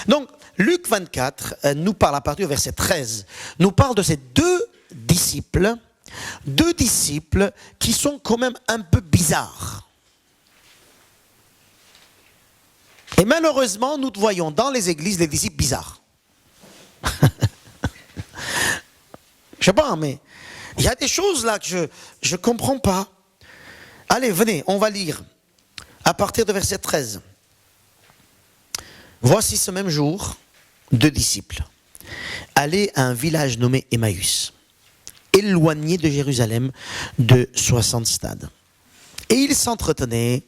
Donc, Luc 24 nous parle à partir du verset 13, nous parle de ces deux disciples qui sont quand même un peu bizarres. Et malheureusement, nous voyons dans les églises des disciples bizarres. Je sais pas, mais il y a des choses là que je ne comprends pas. Allez, venez, on va lire à partir de verset 13. Voici ce même jour, deux disciples allaient à un village nommé Emmaüs, éloigné de Jérusalem de 60 stades. Et ils s'entretenaient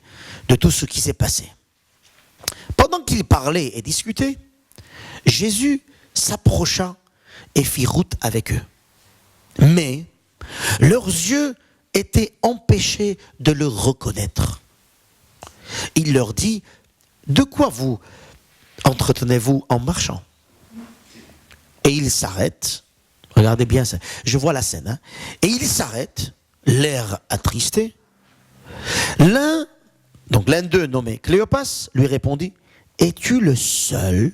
de tout ce qui s'est passé. Pendant qu'ils parlaient et discutaient, Jésus s'approcha et fit route avec eux. Mais leurs yeux étaient empêchés de le reconnaître. Il leur dit, « De quoi vous entretenez-vous en marchant ?» Et ils s'arrêtent. Regardez bien ça. Je vois la scène. Hein. Et ils s'arrêtent, l'air attristé. L'un d'eux, nommé Cléopas, lui répondit, « Es-tu le seul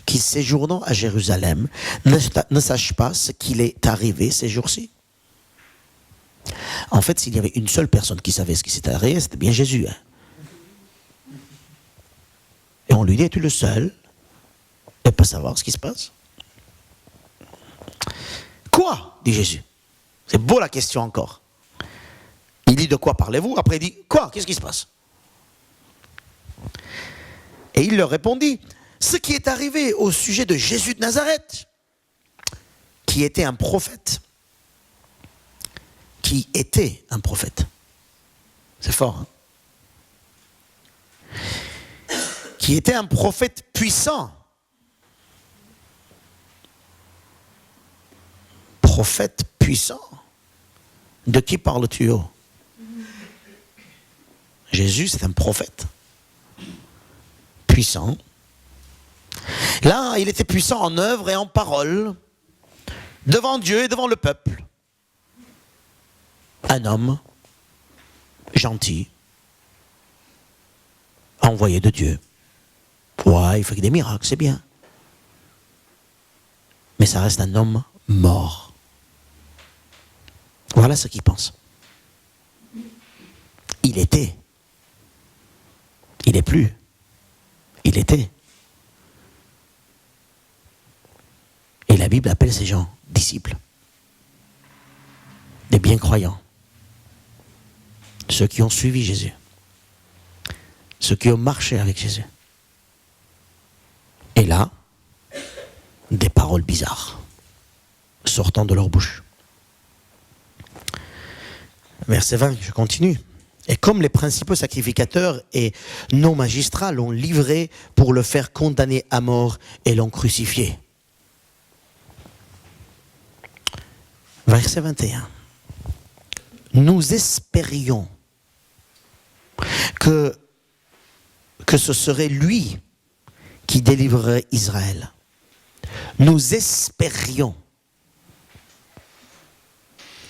qui, séjournant à Jérusalem, ne sache pas ce qu'il est arrivé ces jours-ci ?» En fait, s'il y avait une seule personne qui savait ce qui s'était arrivé, c'était bien Jésus. Hein. Et on lui dit, es-tu le seul et pas savoir ce qui se passe? Quoi? Dit Jésus. C'est beau la question encore. Il dit, de quoi parlez-vous? Après il dit, quoi? Qu'est-ce qui se passe? Et il leur répondit, ce qui est arrivé au sujet de Jésus de Nazareth, qui était un prophète. Qui était un prophète. C'est fort, hein? Qui était un prophète puissant. Prophète puissant. De qui parles-tu? Jésus, c'est un prophète. Puissant. Là, il était puissant en œuvre et en parole, devant Dieu et devant le peuple. Un homme gentil, envoyé de Dieu. Ouais, il fait des miracles, c'est bien. Mais ça reste un homme mort. Voilà ce qu'il pense. Il était. Il n'est plus. Il était. Et la Bible appelle ces gens disciples. Des bien croyants. Ceux qui ont suivi Jésus. Ceux qui ont marché avec Jésus. Et là, des paroles bizarres sortant de leur bouche. Verset 20, je continue. Et comme les principaux sacrificateurs et nos magistrats l'ont livré pour le faire condamner à mort et l'ont crucifié. Verset 21. Nous espérions que ce serait lui qui délivrerait Israël. Nous espérions.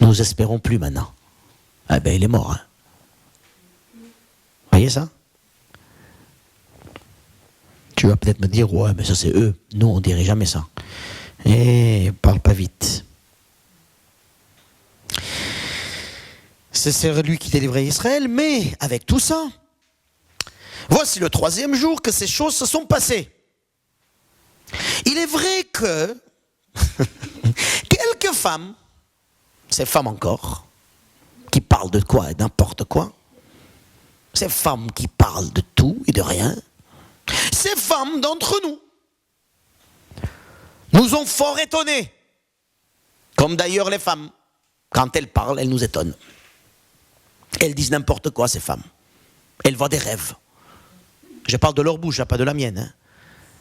Nous espérons plus maintenant. Ah ben il est mort. Hein. Voyez ça? Tu vas peut-être me dire, ouais, mais ça c'est eux. Nous, on ne dirait jamais ça. Et parle pas vite. C'est lui qui délivrait Israël, mais avec tout ça, voici le 3e jour que ces choses se sont passées. Il est vrai que quelques femmes, ces femmes encore, qui parlent de quoi et n'importe quoi, ces femmes qui parlent de tout et de rien, ces femmes d'entre nous, nous ont fort étonnés. Comme d'ailleurs les femmes, quand elles parlent, elles nous étonnent. Elles disent n'importe quoi, ces femmes. Elles voient des rêves. Je parle de leur bouche, pas de la mienne. Hein.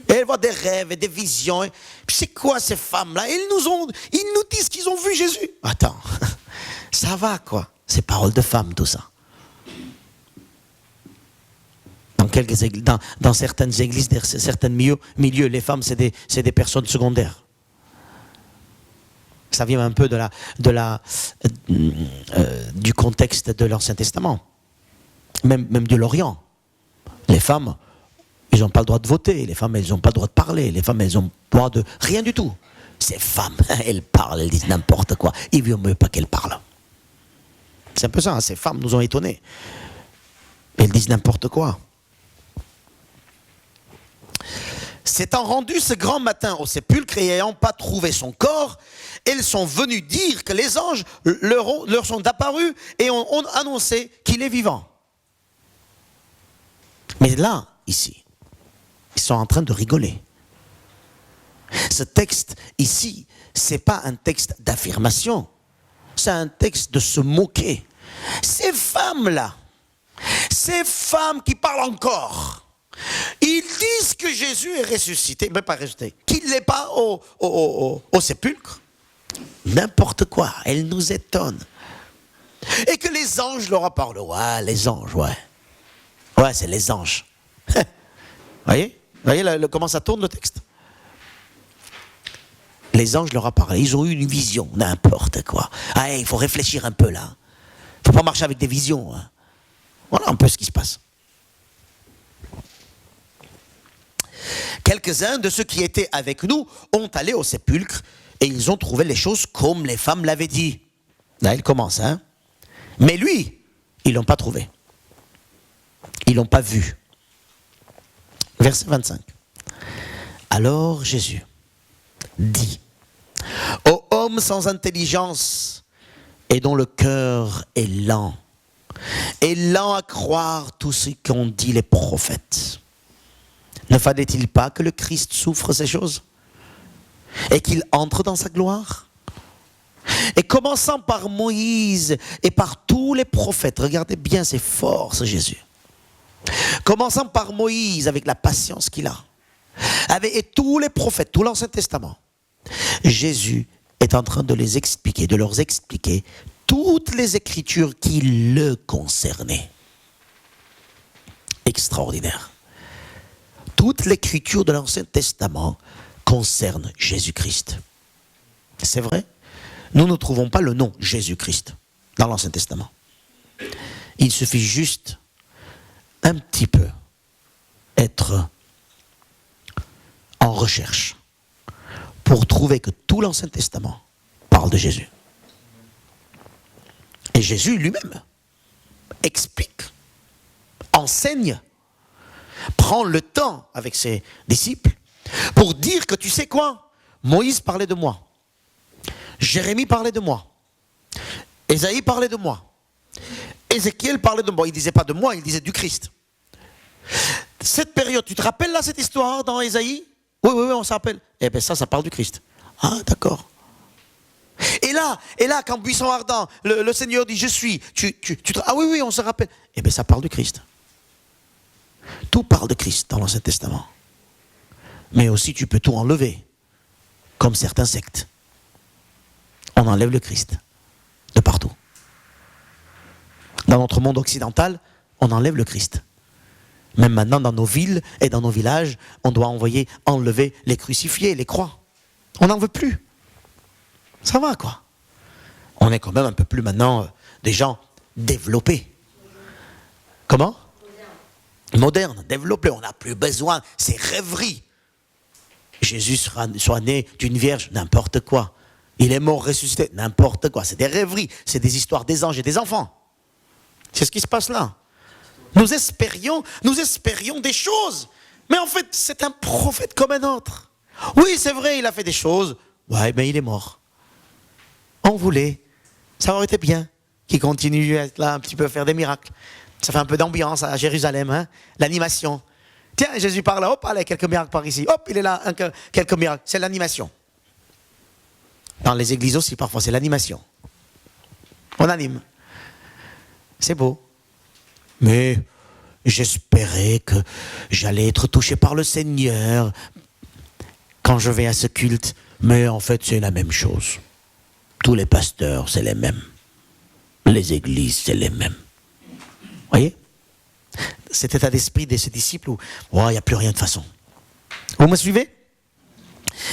Elles voient des rêves et des visions. Et c'est quoi ces femmes-là? Ils nous disent qu'ils ont vu Jésus. Attends, ça va quoi? C'est paroles de femmes, tout ça. Dans certaines églises, dans certains milieux, les femmes, c'est des personnes secondaires. Ça vient un peu du contexte de l'Ancien Testament, même de l'Orient. Les femmes, Ils n'ont pas le droit de voter, les femmes, elles n'ont pas le droit de parler, les femmes, elles n'ont le droit de rien du tout. Ces femmes, elles parlent, elles disent n'importe quoi. Il ne vaut mieux pas qu'elles parlent. C'est un peu ça, hein, ces femmes nous ont étonnés. Elles disent n'importe quoi. S'étant rendues ce grand matin au sépulcre et n'ayant pas trouvé son corps, elles sont venues dire que les anges leur sont apparus et ont annoncé qu'il est vivant. Mais là, ici, ils sont en train de rigoler. Ce texte ici, ce n'est pas un texte d'affirmation, c'est un texte de se moquer. Ces femmes-là, ces femmes qui parlent encore, ils disent que Jésus est ressuscité, mais pas ressuscité, qu'il n'est pas au sépulcre. N'importe quoi, elles nous étonnent. Et que les anges leur parlent. Ouais, les anges, ouais. Ouais, c'est les anges. Voyez comment ça tourne le texte? Les anges leur parlé. Ils ont eu une vision, n'importe quoi. Ah, il faut réfléchir un peu là. Il ne faut pas marcher avec des visions. Hein. Voilà un peu ce qui se passe. Quelques-uns de ceux qui étaient avec nous ont allé au sépulcre et ils ont trouvé les choses comme les femmes l'avaient dit. Là, il commence, hein. Mais lui, ils ne l'ont pas trouvé. Ils ne l'ont pas vu. Verset 25. Alors Jésus dit: ô homme sans intelligence et dont le cœur est lent à croire tout ce qu'ont dit les prophètes, ne fallait-il pas que le Christ souffre ces choses et qu'il entre dans sa gloire? Et commençant par Moïse et par tous les prophètes, regardez bien, c'est fort ce Jésus. Commençant par Moïse avec la patience qu'il a, et tous les prophètes, tout l'Ancien Testament, Jésus est en train de les expliquer, de leur expliquer toutes les Écritures qui le concernaient. Extraordinaire. Toute l'Écriture de l'Ancien Testament concerne Jésus-Christ. C'est vrai? Nous ne trouvons pas le nom Jésus-Christ dans l'Ancien Testament. Il suffit juste un petit peu être en recherche pour trouver que tout l'Ancien Testament parle de Jésus. Et Jésus lui-même explique, enseigne, prend le temps avec ses disciples pour dire que tu sais quoi, Moïse parlait de moi, Jérémie parlait de moi, Ésaïe parlait de moi, Ézéchiel parlait de moi. Il ne disait pas de moi, il disait du Christ. Cette période, tu te rappelles là cette histoire dans Ésaïe? Oui, on s'en rappelle. Eh bien ça parle du Christ. Ah, d'accord. Et là, quand buisson ardent, le Seigneur dit je suis. Ah oui, on se rappelle. Eh bien ça parle du Christ. Tout parle de Christ dans l'Ancien Testament. Mais aussi tu peux tout enlever, comme certains sectes. On enlève le Christ de partout. Dans notre monde occidental, on enlève le Christ. Même maintenant, dans nos villes et dans nos villages, on doit enlever les crucifiés, les croix. On n'en veut plus. Ça va, quoi. On est quand même un peu plus maintenant des gens développés. Comment? Moderne, développé. On n'a plus besoin. C'est rêverie. Jésus soit né d'une vierge, n'importe quoi. Il est mort, ressuscité, n'importe quoi. C'est des rêveries. C'est des histoires des anges et des enfants. C'est ce qui se passe là. Nous espérions des choses. Mais en fait, c'est un prophète comme un autre. Oui, c'est vrai, il a fait des choses. Ouais, mais il est mort. On voulait. Ça aurait été bien qu'il continue à être là, un petit peu faire des miracles. Ça fait un peu d'ambiance à Jérusalem, hein? L'animation. Tiens, Jésus parle là, hop, allez, quelques miracles par ici. Hop, il est là, quelques miracles. C'est l'animation. Dans les églises aussi, parfois, c'est l'animation. On anime. C'est beau. Mais j'espérais que j'allais être touché par le Seigneur quand je vais à ce culte. Mais en fait, c'est la même chose. Tous les pasteurs, c'est les mêmes. Les églises, c'est les mêmes. Voyez? Cet état d'esprit de ces disciples où il n'y a plus rien de façon. Vous me suivez?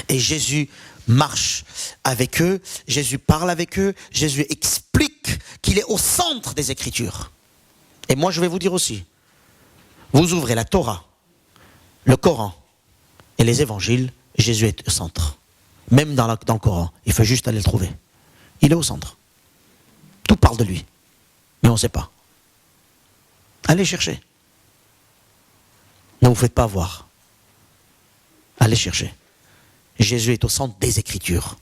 Et Jésus marche avec eux, Jésus parle avec eux, Jésus explique qu'il est au centre des Écritures. Et moi je vais vous dire aussi, vous ouvrez la Torah, le Coran et les évangiles, Jésus est au centre. Même dans le Coran, il faut juste aller le trouver. Il est au centre. Tout parle de lui, mais on ne sait pas. Allez chercher. Ne vous faites pas avoir. Allez chercher. Jésus est au centre des Écritures.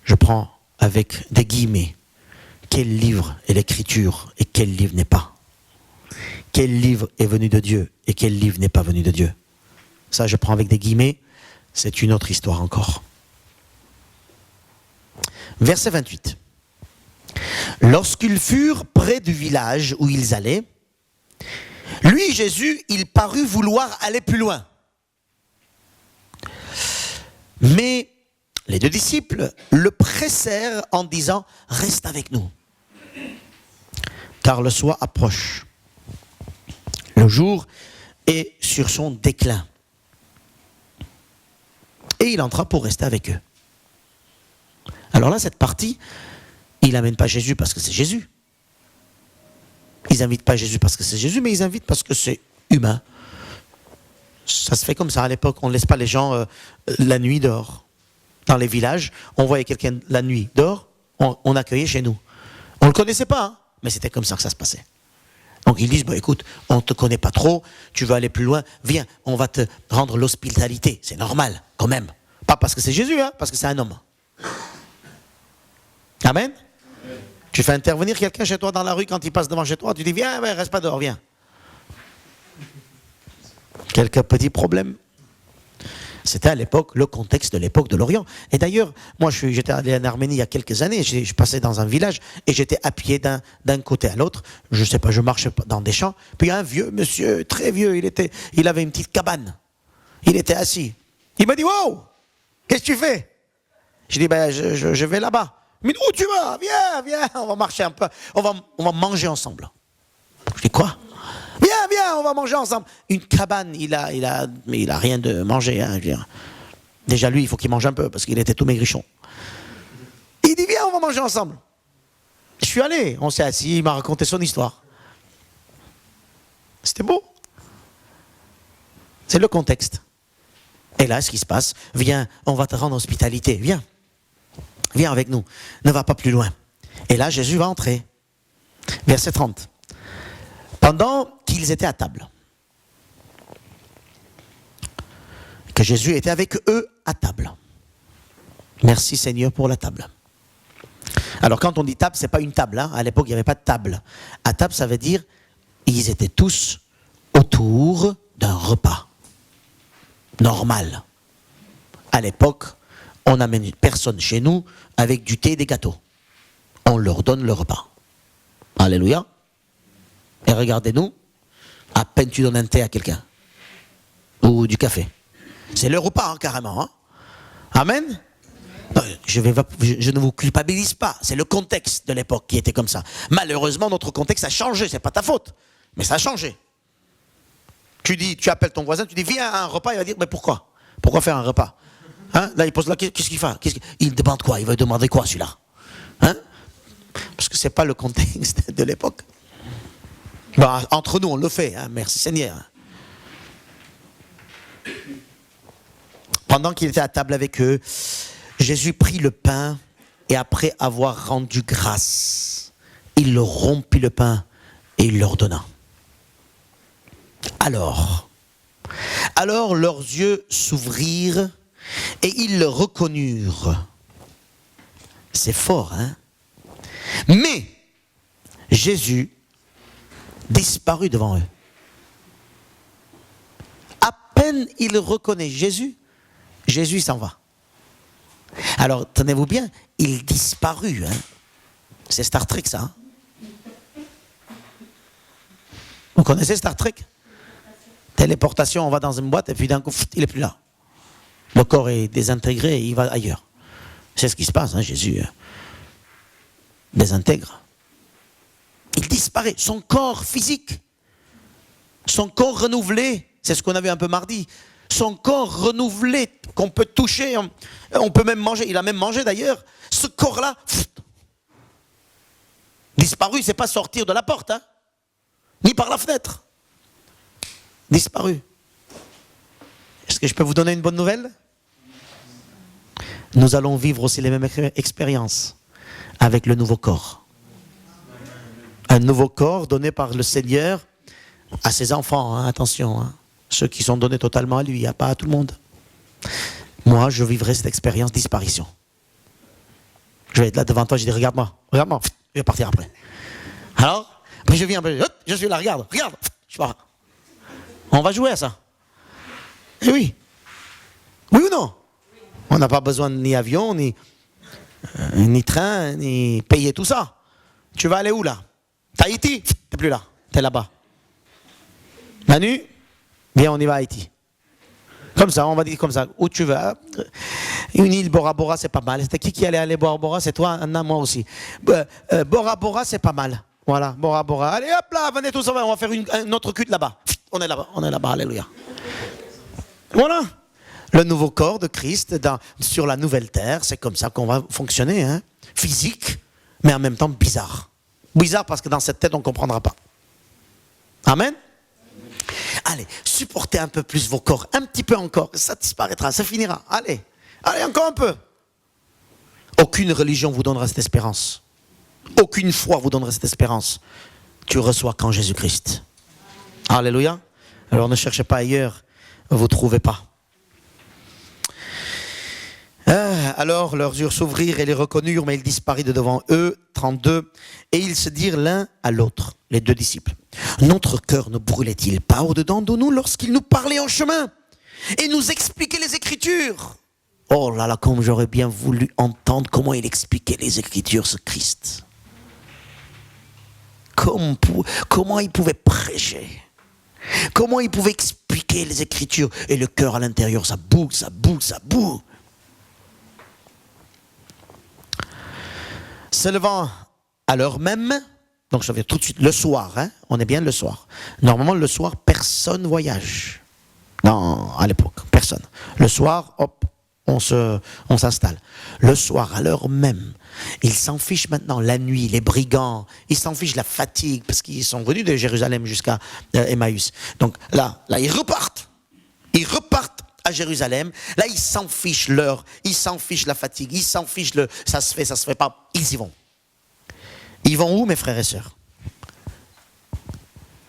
Je prends avec des guillemets. Quel livre est l'Écriture et quel livre n'est pas? Quel livre est venu de Dieu et quel livre n'est pas venu de Dieu? Ça, je prends avec des guillemets. C'est une autre histoire encore. Verset 28. Lorsqu'ils furent près du village où ils allaient, lui, Jésus, il parut vouloir aller plus loin. Mais les deux disciples le pressèrent en disant « Reste avec nous, car le soir approche. Le jour est sur son déclin. » Et il entra pour rester avec eux. Alors là, cette partie, il n'amène pas Jésus parce que c'est Jésus. Ils n'invitent pas Jésus parce que c'est Jésus, mais ils invitent parce que c'est humain. Ça se fait comme ça à l'époque. On ne laisse pas les gens la nuit dehors. Dans les villages, on voyait quelqu'un la nuit dehors, on accueillait chez nous. On ne le connaissait pas, hein, mais c'était comme ça que ça se passait. Donc ils disent, écoute, on ne te connaît pas trop, tu veux aller plus loin, viens, on va te rendre l'hospitalité. C'est normal, quand même. Pas parce que c'est Jésus, hein, parce que c'est un homme. Amen. Tu fais intervenir quelqu'un chez toi dans la rue quand il passe devant chez toi, tu dis, viens, reste pas dehors, viens. Quelques petits problèmes. C'était à l'époque, le contexte de l'époque de l'Orient. Et d'ailleurs, moi j'étais allé en Arménie il y a quelques années, je passais dans un village et j'étais appuyé d'un côté à l'autre, je sais pas, je marchais dans des champs, puis un vieux monsieur, très vieux, il avait une petite cabane, il était assis. Il m'a dit, wow, qu'est-ce que tu fais? Je dis, je vais là-bas. Mais où tu vas? Viens, on va marcher un peu, on va manger ensemble. Je dis, quoi? Viens, on va manger ensemble. Une cabane, mais il a rien de manger. Hein, déjà lui, il faut qu'il mange un peu parce qu'il était tout maigrichon. Il dit, viens, on va manger ensemble. Je suis allé, on s'est assis, il m'a raconté son histoire. C'était beau. C'est le contexte. Et là, ce qui se passe, viens, on va te rendre hospitalité, viens avec nous, ne va pas plus loin. Et là, Jésus va entrer. Verset 30. Pendant qu'ils étaient à table, que Jésus était avec eux à table. Merci Seigneur pour la table. Alors quand on dit table, ce n'est pas une table. Hein. À l'époque, il n'y avait pas de table. À table, ça veut dire ils étaient tous autour d'un repas normal. À l'époque, on n'amène une personne chez nous avec du thé et des gâteaux. On leur donne le repas. Alléluia. Et regardez-nous, à peine tu donnes un thé à quelqu'un. Ou du café. C'est le repas, hein, carrément. Hein. Amen. Non, je ne vous culpabilise pas. C'est le contexte de l'époque qui était comme ça. Malheureusement, notre contexte a changé. C'est pas ta faute. Mais ça a changé. Tu appelles ton voisin, tu dis viens à un repas, il va dire mais pourquoi? Pourquoi faire un repas? Hein? Là, il pose la question, qu'est-ce qu'il fait? Il demande quoi? Il va demander quoi celui-là? Hein? Parce que c'est pas le contexte de l'époque. Bon, entre nous, on le fait, hein, merci Seigneur. Pendant qu'il était à table avec eux, Jésus prit le pain et après avoir rendu grâce, il leur rompit le pain et il leur donna. Alors leurs yeux s'ouvrirent et ils le reconnurent. C'est fort, hein? Mais Jésus disparut devant eux. À peine il reconnaît Jésus, Jésus s'en va. Alors, tenez-vous bien, il disparut. Hein? C'est Star Trek, ça. Hein? Vous connaissez Star Trek? Téléportation, on va dans une boîte et puis d'un coup, il n'est plus là. Le corps est désintégré et il va ailleurs. C'est ce qui se passe, hein, Jésus désintègre. Il disparaît. Son corps physique, son corps renouvelé, c'est ce qu'on a vu un peu mardi, son corps renouvelé, qu'on peut toucher, on peut même manger, il a même mangé d'ailleurs, ce corps-là, disparu, c'est pas sortir de la porte, hein, ni par la fenêtre. Disparu. Est-ce que je peux vous donner une bonne nouvelle? Nous allons vivre aussi les mêmes expériences avec le nouveau corps. Un nouveau corps donné par le Seigneur à ses enfants, hein, attention, hein, ceux qui sont donnés totalement à lui, pas à tout le monde. Moi, je vivrai cette expérience de disparition. Je vais être là devant toi, je dis regarde-moi, je vais partir après. Alors, après je viens, je suis là, regarde, je pars. On va jouer à ça. Eh oui. Oui ou non? On n'a pas besoin ni avion, ni train, ni payer tout ça. Tu vas aller où là? Tahiti? T'es plus là, t'es là-bas. Manu, viens, on y va à Haïti. Comme ça, on va dire comme ça, où tu vas. Une île, Bora Bora, c'est pas mal. C'était qui allait aller Bora Bora? C'est toi, Anna, moi aussi. Bora Bora, c'est pas mal. Voilà, Bora Bora. Allez, hop là, venez tous, on va faire un autre culte là-bas. On est là-bas, alléluia. Voilà. Le nouveau corps de Christ sur la nouvelle terre, c'est comme ça qu'on va fonctionner. Hein? Physique, mais en même temps bizarre. Bizarre parce que dans cette tête, on ne comprendra pas. Amen. Allez, supportez un peu plus vos corps, un petit peu encore, ça disparaîtra, ça finira. Allez, encore un peu. Aucune religion vous donnera cette espérance. Aucune foi vous donnera cette espérance. Tu reçois qu'en Jésus-Christ. Alléluia. Alors ne cherchez pas ailleurs, vous ne trouvez pas. Alors leurs yeux s'ouvrirent et les reconnurent, mais ils disparurent de devant eux. 32. Et ils se dirent l'un à l'autre, les deux disciples. Notre cœur ne brûlait-il pas au-dedans de nous lorsqu'il nous parlait en chemin et nous expliquait les Écritures? Oh là là, comme j'aurais bien voulu entendre comment il expliquait les Écritures, ce Christ. Comment il pouvait prêcher. Comment il pouvait expliquer les Écritures. Et le cœur à l'intérieur, ça boue. Se levant à l'heure même, donc ça veut dire tout de suite le soir, hein, on est bien le soir. Normalement le soir, personne voyage. Non, à l'époque, personne. Le soir, hop, on s'installe. Le soir, à l'heure même, ils s'en fichent maintenant, la nuit, les brigands, ils s'en fichent la fatigue, parce qu'ils sont venus de Jérusalem jusqu'à Emmaüs. Donc là, ils repartent. Ils repartent à Jérusalem. Là, ils s'en fichent l'heure, ils s'en fichent la fatigue, ils s'en fichent ça se fait pas. Ils y vont. Ils vont où, mes frères et sœurs?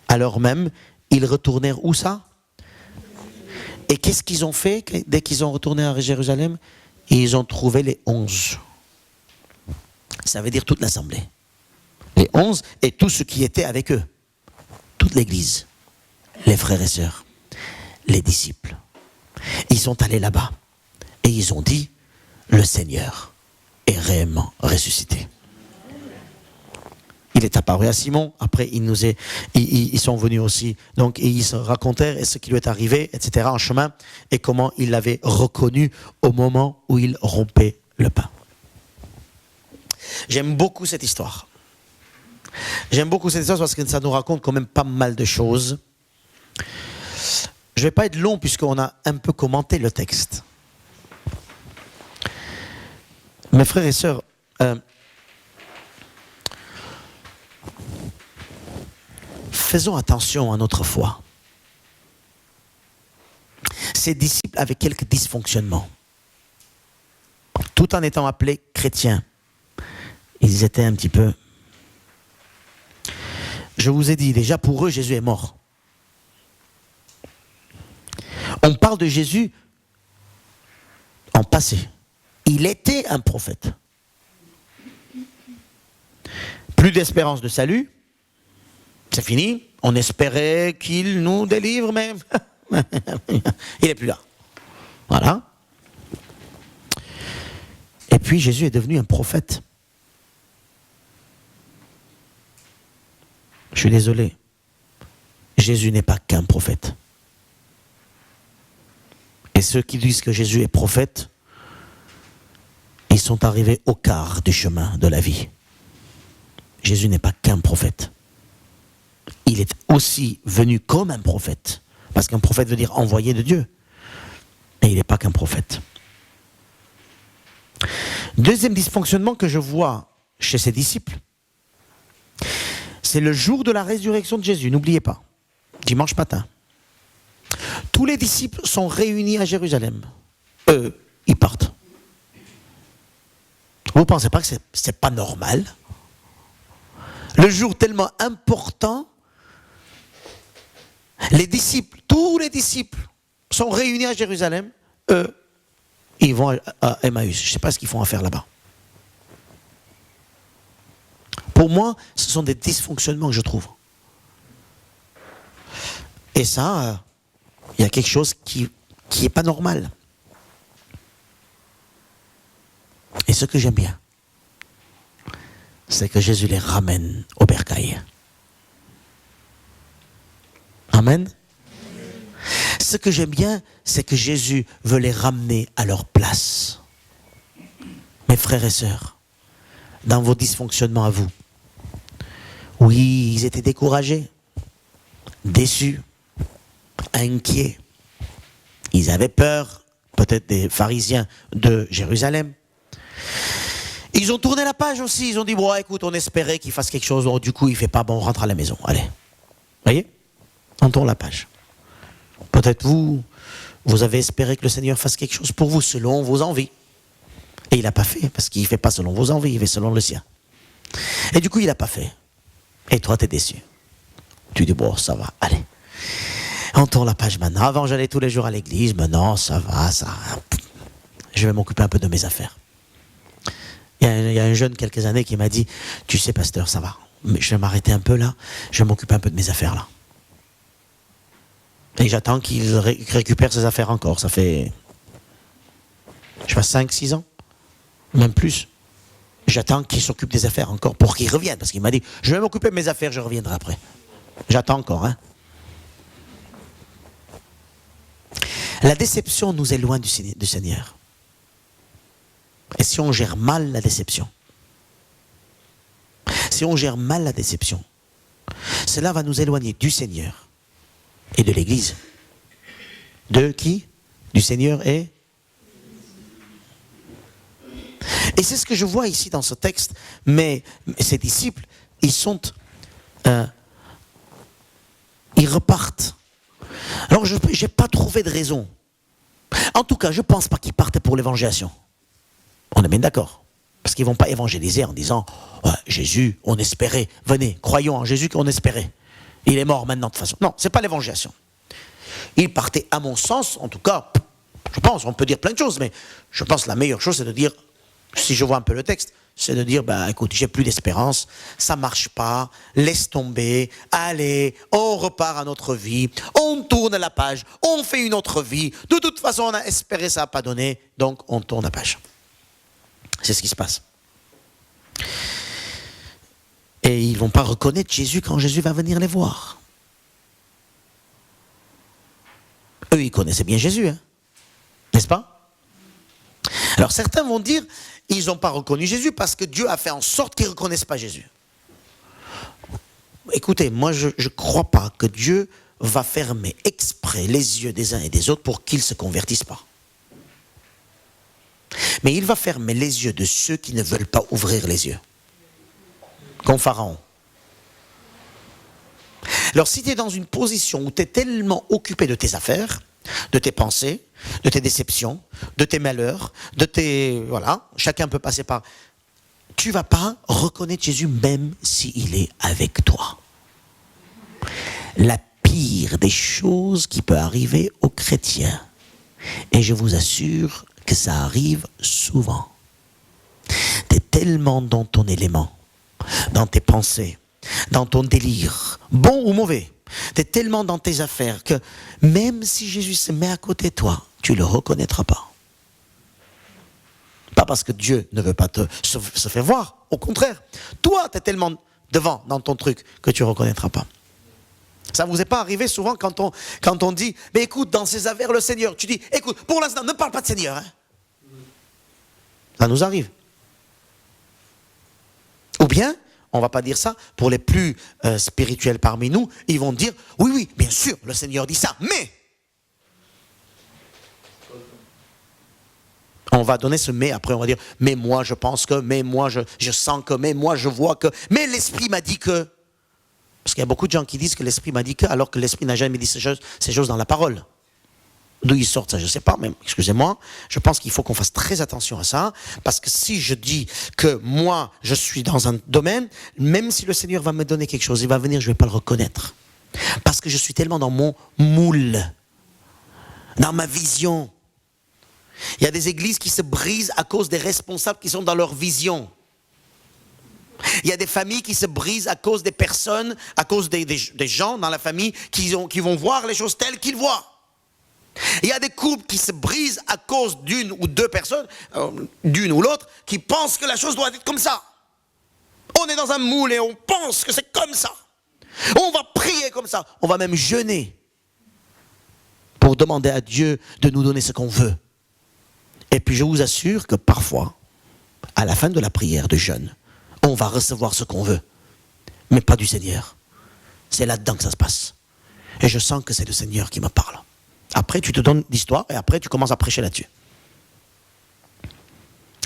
Alors même, ils retournèrent où ça? Et qu'est-ce qu'ils ont fait dès qu'ils ont retourné à Jérusalem? Ils ont trouvé les 11. Ça veut dire toute l'assemblée. Les 11 et tous ceux qui étaient avec eux. Toute l'église. Les frères et sœurs. Les disciples. Ils sont allés là-bas et ils ont dit, le Seigneur est réellement ressuscité. Il est apparu à Simon, après ils sont venus aussi, donc ils se racontèrent ce qui lui est arrivé, etc. en chemin, et comment il l'avait reconnu au moment où il rompait le pain. J'aime beaucoup cette histoire. Parce que ça nous raconte quand même pas mal de choses. Je ne vais pas être long puisqu'on a un peu commenté le texte. Mes frères et sœurs, faisons attention à notre foi. Ces disciples avaient quelques dysfonctionnements. Tout en étant appelés chrétiens, ils étaient un petit peu... Je vous ai dit, déjà pour eux, Jésus est mort. On parle de Jésus en passé. Il était un prophète. Plus d'espérance de salut. C'est fini. On espérait qu'il nous délivre, mais il n'est plus là. Voilà. Et puis Jésus est devenu un prophète. Je suis désolé. Jésus n'est pas qu'un prophète. Et ceux qui disent que Jésus est prophète, ils sont arrivés au quart du chemin de la vie. Jésus n'est pas qu'un prophète. Il est aussi venu comme un prophète. Parce qu'un prophète veut dire envoyé de Dieu. Et il n'est pas qu'un prophète. Deuxième dysfonctionnement que je vois chez ses disciples, c'est le jour de la résurrection de Jésus. N'oubliez pas, dimanche matin. tous les disciples sont réunis à Jérusalem. Eux, ils partent. Vous ne pensez pas que c'est pas normal? Le jour tellement important, les disciples, tous les disciples sont réunis à Jérusalem. Eux, ils vont à Emmaüs. Je ne sais pas ce qu'ils font à faire là-bas. Pour moi, ce sont des dysfonctionnements que je trouve. Et ça, il y a quelque chose qui n'est pas normal. Et ce que j'aime bien, c'est que Jésus les ramène au bercail. Amen. Ce que j'aime bien, c'est que Jésus veut les ramener à leur place. Mes frères et sœurs, dans vos dysfonctionnements à vous, oui, ils étaient découragés, déçus, inquiets. Ils avaient peur, peut-être des pharisiens de Jérusalem. Ils ont tourné la page aussi, ils ont dit, bon, écoute, on espérait qu'il fasse quelque chose, du coup, il ne fait pas, bon, on rentre à la maison, allez. Voyez? On tourne la page. Peut-être vous avez espéré que le Seigneur fasse quelque chose pour vous, selon vos envies. Et il n'a pas fait, parce qu'il ne fait pas selon vos envies, il fait selon le sien. Et du coup, il n'a pas fait. Et toi, tu es déçu. Tu dis, bon, ça va, allez. On tourne la page maintenant. Avant, j'allais tous les jours à l'église, maintenant, ça va, je vais m'occuper un peu de mes affaires. Il y a un jeune, quelques années, qui m'a dit, tu sais, pasteur, ça va, mais je vais m'arrêter un peu là, je vais m'occuper un peu de mes affaires là. Et j'attends qu'il récupère ses affaires encore. Ça fait, je sais pas, 5-6 ans, même plus. J'attends qu'il s'occupe des affaires encore pour qu'il revienne. Parce qu'il m'a dit, je vais m'occuper de mes affaires, je reviendrai après. J'attends encore. Hein. La déception nous éloigne du Seigneur. Et si on gère mal la déception, cela va nous éloigner du Seigneur et de l'Église. De qui? Du Seigneur et c'est ce que je vois ici dans ce texte. Mais ces disciples, ils repartent. Alors je n'ai pas trouvé de raison. En tout cas, je ne pense pas qu'ils partaient pour l'évangélisation. On est bien d'accord. Parce qu'ils ne vont pas évangéliser en disant ouais, Jésus, on espérait. Venez, croyons en Jésus qu'on espérait. Il est mort maintenant de toute façon. Non, ce n'est pas l'évangélisation. Ils partaient, à mon sens, en tout cas, je pense, on peut dire plein de choses, mais je pense que la meilleure chose, c'est de dire, si je vois un peu le texte, c'est de dire, bah, écoute, j'ai plus d'espérance, ça marche pas, laisse tomber, allez, on repart à notre vie, on tourne la page, on fait une autre vie, de toute façon, on a espéré, ça n'a pas donné, donc on tourne la page. C'est ce qui se passe. Et ils ne vont pas reconnaître Jésus quand Jésus va venir les voir. Eux, ils connaissaient bien Jésus, hein, n'est-ce pas? Alors certains vont dire, ils n'ont pas reconnu Jésus parce que Dieu a fait en sorte qu'ils ne reconnaissent pas Jésus. Écoutez, moi je ne crois pas que Dieu va fermer exprès les yeux des uns et des autres pour qu'ils ne se convertissent pas. Mais il va fermer les yeux de ceux qui ne veulent pas ouvrir les yeux. Comme Pharaon. Alors si tu es dans une position où tu es tellement occupé de tes affaires, de tes pensées, de tes déceptions, de tes malheurs, de tes... Voilà, chacun peut passer par... Tu ne vas pas reconnaître Jésus même s'il est avec toi. La pire des choses qui peut arriver aux chrétiens, et je vous assure que ça arrive souvent, tu es tellement dans ton élément, dans tes pensées, dans ton délire, bon ou mauvais, tu es tellement dans tes affaires que même si Jésus se met à côté de toi, tu ne le reconnaîtras pas. Pas parce que Dieu ne veut pas se faire voir, au contraire. Toi, tu es tellement devant dans ton truc que tu ne reconnaîtras pas. Ça ne vous est pas arrivé souvent quand on dit, mais écoute, dans ces affaires, le Seigneur, tu dis, écoute, pour l'instant, ne parle pas de Seigneur. Hein. Ça nous arrive. Ou bien, on ne va pas dire ça, pour les plus spirituels parmi nous, ils vont dire, oui, bien sûr, le Seigneur dit ça, mais... On va donner ce mais, après on va dire, mais moi je pense que, mais moi je sens que, mais moi je vois que, mais l'Esprit m'a dit que... Parce qu'il y a beaucoup de gens qui disent que l'Esprit m'a dit que, alors que l'Esprit n'a jamais dit ces choses dans la parole. D'où ils sortent ça, je ne sais pas, mais excusez-moi, je pense qu'il faut qu'on fasse très attention à ça, parce que si je dis que moi, je suis dans un domaine, même si le Seigneur va me donner quelque chose, il va venir, je ne vais pas le reconnaître. Parce que je suis tellement dans mon moule, dans ma vision. Il y a des églises qui se brisent à cause des responsables qui sont dans leur vision. Il y a des familles qui se brisent à cause des personnes, à cause des gens dans la famille qui vont voir les choses telles qu'ils voient. Il y a des couples qui se brisent à cause d'une ou deux personnes, d'une ou l'autre, qui pensent que la chose doit être comme ça. On est dans un moule et on pense que c'est comme ça. On va prier comme ça. On va même jeûner pour demander à Dieu de nous donner ce qu'on veut. Et puis je vous assure que parfois, à la fin de la prière de jeûne, on va recevoir ce qu'on veut, mais pas du Seigneur. C'est là-dedans que ça se passe. Et je sens que c'est le Seigneur qui me parle. Après, tu te donnes l'histoire et après, tu commences à prêcher là-dessus.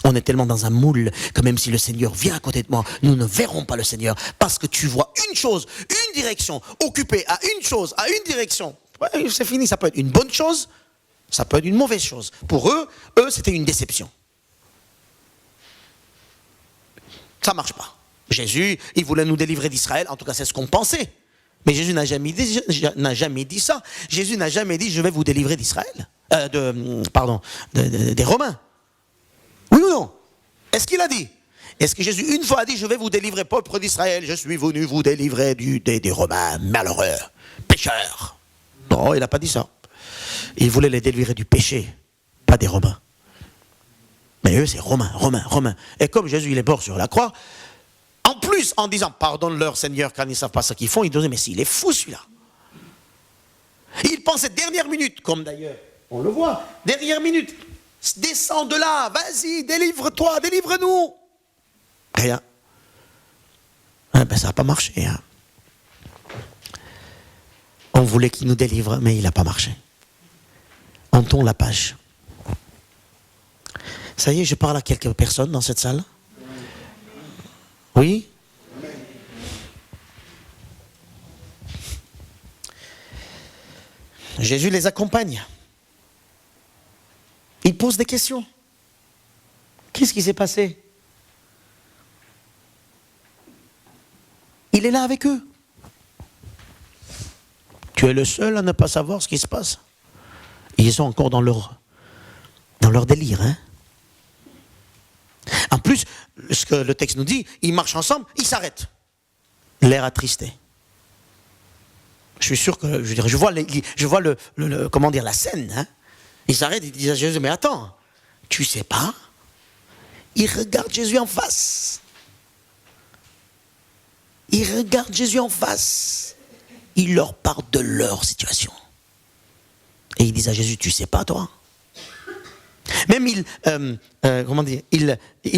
On est tellement dans un moule que même si le Seigneur vient à côté de moi, nous ne verrons pas le Seigneur parce que tu vois une chose, une direction, occupée à une chose, à une direction. Ouais, c'est fini, ça peut être une bonne chose, ça peut être une mauvaise chose. Pour eux, c'était une déception. Ça ne marche pas. Jésus, il voulait nous délivrer d'Israël, en tout cas c'est ce qu'on pensait. Mais Jésus n'a jamais dit ça. Jésus n'a jamais dit je vais vous délivrer d'Israël, des Romains. Oui ou non? Est-ce qu'il a dit? Est-ce que Jésus une fois a dit je vais vous délivrer peuple d'Israël, je suis venu vous délivrer des Romains malheureux, pécheurs? Non, il n'a pas dit ça. Il voulait les délivrer du péché, pas des Romains. Mais eux c'est Romains. Et comme Jésus il est mort sur la croix, en plus, en disant, pardonne-leur Seigneur, quand ils ne savent pas ce qu'ils font, ils disaient, mais s'il est fou celui-là. Il pensait dernière minute, comme d'ailleurs, on le voit, dernière minute, descends de là, vas-y, délivre-toi, délivre-nous. Rien. Ben, ça n'a pas marché. Hein. On voulait qu'il nous délivre, mais il n'a pas marché. On tourne la page. Ça y est, je parle à quelques personnes dans cette salle. Oui? Jésus les accompagne. Il pose des questions. Qu'est-ce qui s'est passé? Il est là avec eux. Tu es le seul à ne pas savoir ce qui se passe. Ils sont encore dans leur délire, hein? En plus, ce que le texte nous dit, ils marchent ensemble, ils s'arrêtent. L'air attristé. Je suis sûr que, je vois la scène. Hein. Ils s'arrêtent, ils disent à Jésus, mais attends, tu sais pas? Ils regardent Jésus en face. Ils regardent Jésus en face. Ils leur parlent de leur situation. Et ils disent à Jésus, tu sais pas toi? Même il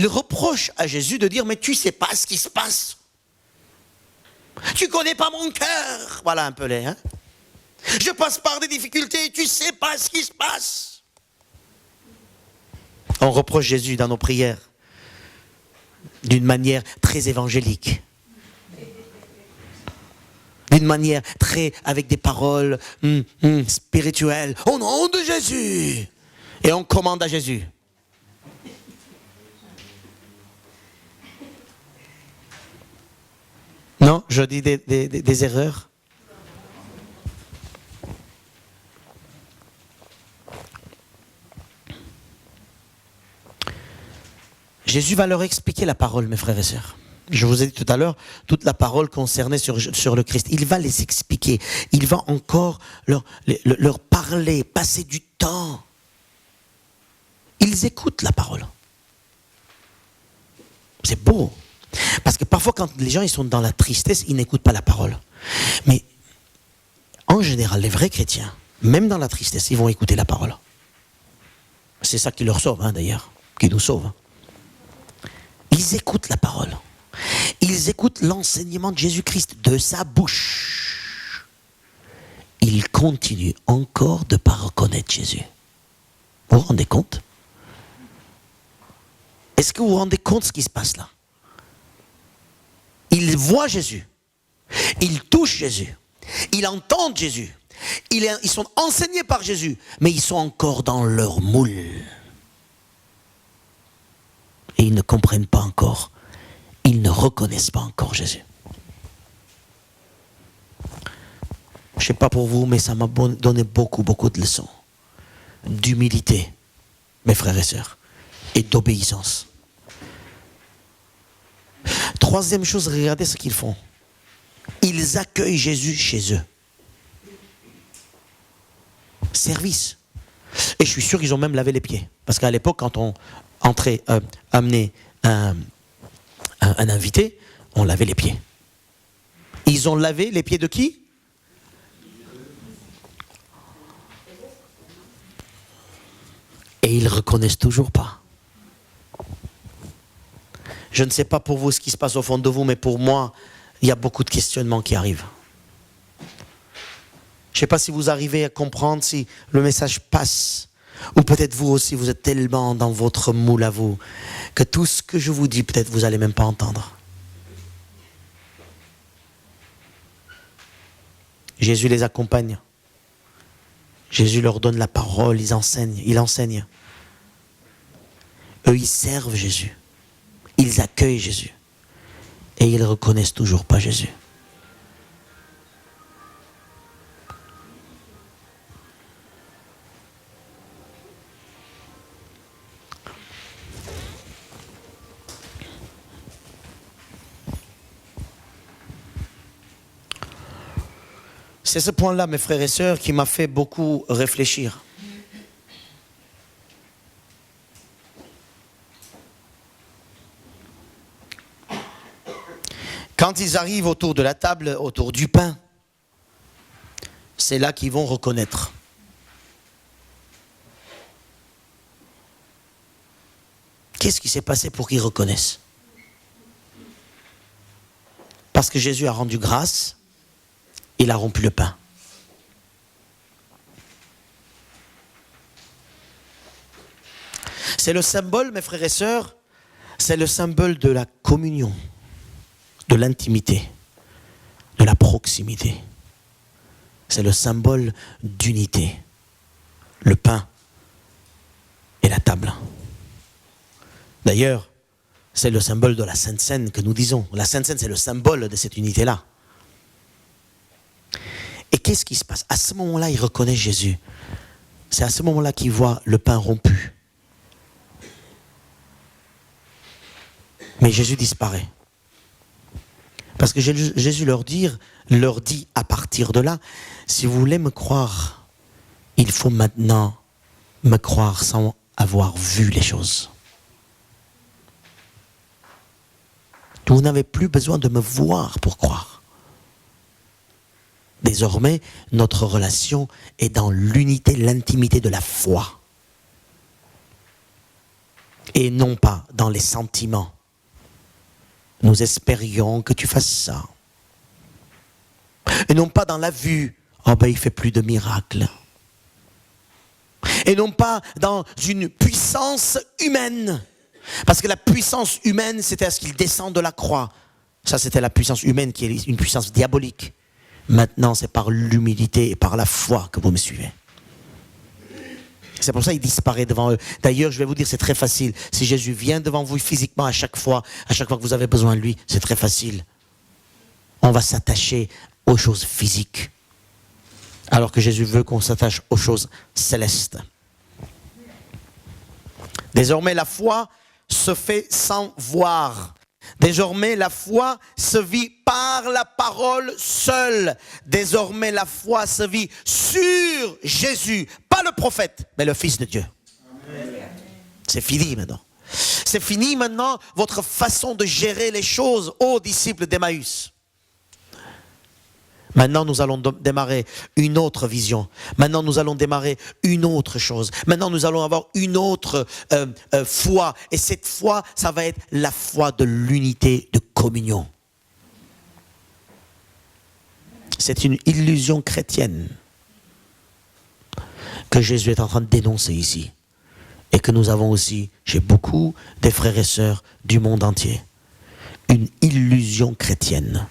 reproche à Jésus de dire, mais tu sais pas ce qui se passe. Tu connais pas mon cœur. Voilà un peu les. Hein? Je passe par des difficultés, tu sais pas ce qui se passe. On reproche Jésus dans nos prières d'une manière très évangélique. D'une manière très avec des paroles spirituelles. Au nom de Jésus. Et on commande à Jésus. Non, je dis des erreurs. Jésus va leur expliquer la parole, mes frères et sœurs. Je vous ai dit tout à l'heure, toute la parole concernée sur le Christ. Il va les expliquer. Il va encore leur parler, passer du temps. Ils écoutent la parole. C'est beau. Parce que parfois, quand les gens ils sont dans la tristesse, ils n'écoutent pas la parole. Mais en général, les vrais chrétiens, même dans la tristesse, ils vont écouter la parole. C'est ça qui leur sauve, hein, d'ailleurs, qui nous sauve. Ils écoutent la parole. Ils écoutent l'enseignement de Jésus-Christ de sa bouche. Ils continuent encore de ne pas reconnaître Jésus. Vous vous rendez compte? Est-ce que vous vous rendez compte de ce qui se passe là? Ils voient Jésus. Ils touchent Jésus. Ils entendent Jésus. Ils sont enseignés par Jésus, mais ils sont encore dans leur moule. Et ils ne comprennent pas encore. Ils ne reconnaissent pas encore Jésus. Je ne sais pas pour vous, mais ça m'a donné beaucoup de leçons. D'humilité, mes frères et sœurs, et d'obéissance. Troisième chose, regardez ce qu'ils font. Ils accueillent Jésus chez eux. Service. Et je suis sûr qu'ils ont même lavé les pieds. Parce qu'à l'époque, quand on amenait un invité, on lavait les pieds. Ils ont lavé les pieds de qui? Et ils ne reconnaissent toujours pas. Je ne sais pas pour vous ce qui se passe au fond de vous, mais pour moi, il y a beaucoup de questionnements qui arrivent. Je ne sais pas si vous arrivez à comprendre, si le message passe. Ou peut-être vous aussi, vous êtes tellement dans votre moule à vous, que tout ce que je vous dis, peut-être vous n'allez même pas entendre. Jésus les accompagne. Jésus leur donne la parole, il enseigne. Eux, ils servent Jésus. Ils accueillent Jésus. Et ils ne reconnaissent toujours pas Jésus. C'est ce point-là, mes frères et sœurs, qui m'a fait beaucoup réfléchir. Quand ils arrivent autour de la table, autour du pain, c'est là qu'ils vont reconnaître. Qu'est-ce qui s'est passé pour qu'ils reconnaissent? Parce que Jésus a rendu grâce, il a rompu le pain. C'est le symbole, mes frères et sœurs, c'est le symbole de la communion, de l'intimité, de la proximité. C'est le symbole d'unité. Le pain et la table. D'ailleurs, c'est le symbole de la Sainte Seine que nous disons. La Sainte Seine, c'est le symbole de cette unité-là. Et qu'est-ce qui se passe? À ce moment-là, il reconnaît Jésus. C'est à ce moment-là qu'il voit le pain rompu. Mais Jésus disparaît. Parce que Jésus leur dit à partir de là, si vous voulez me croire, il faut maintenant me croire sans avoir vu les choses. Vous n'avez plus besoin de me voir pour croire. Désormais, notre relation est dans l'unité, l'intimité de la foi. Et non pas dans les sentiments. Nous espérions que tu fasses ça. Et non pas dans la vue. Oh ben il fait plus de miracles. Et non pas dans une puissance humaine. Parce que la puissance humaine, c'était à ce qu'il descend de la croix. Ça, c'était la puissance humaine qui est une puissance diabolique. Maintenant, c'est par l'humilité et par la foi que vous me suivez. C'est pour ça qu'il disparaît devant eux. D'ailleurs, je vais vous dire, c'est très facile. Si Jésus vient devant vous physiquement à chaque fois que vous avez besoin de lui, c'est très facile. On va s'attacher aux choses physiques. Alors que Jésus veut qu'on s'attache aux choses célestes. Désormais, la foi se fait sans voir. Désormais, la foi se vit par la parole seule. Désormais, la foi se vit sur Jésus. Pas le prophète, mais le Fils de Dieu. Amen. C'est fini maintenant. C'est fini maintenant votre façon de gérer les choses, ô disciples d'Emmaüs. Maintenant, nous allons démarrer une autre vision. Maintenant, nous allons démarrer une autre chose. Maintenant, nous allons avoir une autre foi. Et cette foi, ça va être la foi de l'unité de communion. C'est une illusion chrétienne que Jésus est en train de dénoncer ici. Et que nous avons aussi chez beaucoup des frères et sœurs du monde entier. Une illusion chrétienne.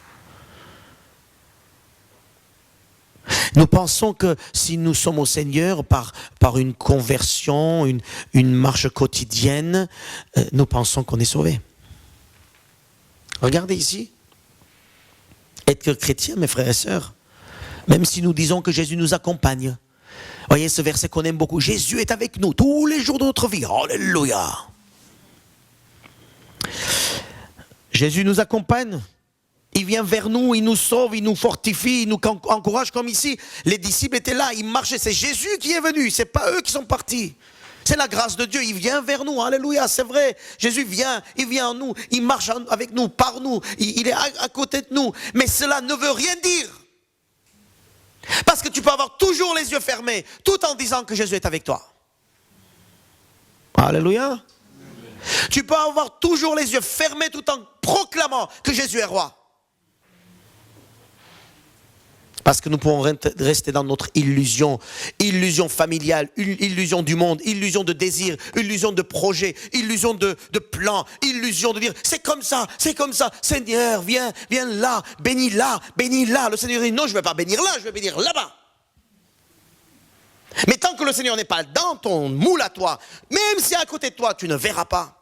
Nous pensons que si nous sommes au Seigneur par une conversion, une marche quotidienne, nous pensons qu'on est sauvés. Regardez ici. Être chrétien, mes frères et sœurs, même si nous disons que Jésus nous accompagne. Voyez ce verset qu'on aime beaucoup. Jésus est avec nous tous les jours de notre vie. Alléluia. Jésus nous accompagne. Il vient vers nous, il nous sauve, il nous fortifie, il nous encourage comme ici. Les disciples étaient là, ils marchaient. C'est Jésus qui est venu, ce n'est pas eux qui sont partis. C'est la grâce de Dieu, il vient vers nous. Alléluia, c'est vrai. Jésus vient, il vient en nous, il marche avec nous, par nous, il est à côté de nous. Mais cela ne veut rien dire. Parce que tu peux avoir toujours les yeux fermés, tout en disant que Jésus est avec toi. Alléluia. Tu peux avoir toujours les yeux fermés tout en proclamant que Jésus est roi. Parce que nous pouvons rester dans notre illusion, illusion familiale, illusion du monde, illusion de désir, illusion de projet, illusion de plan, illusion de dire c'est comme ça, Seigneur, viens là, bénis là, bénis là. Le Seigneur dit non, je ne vais pas bénir là, je vais bénir là-bas. Mais tant que le Seigneur n'est pas dans ton moule à toi, même si à côté de toi, tu ne verras pas.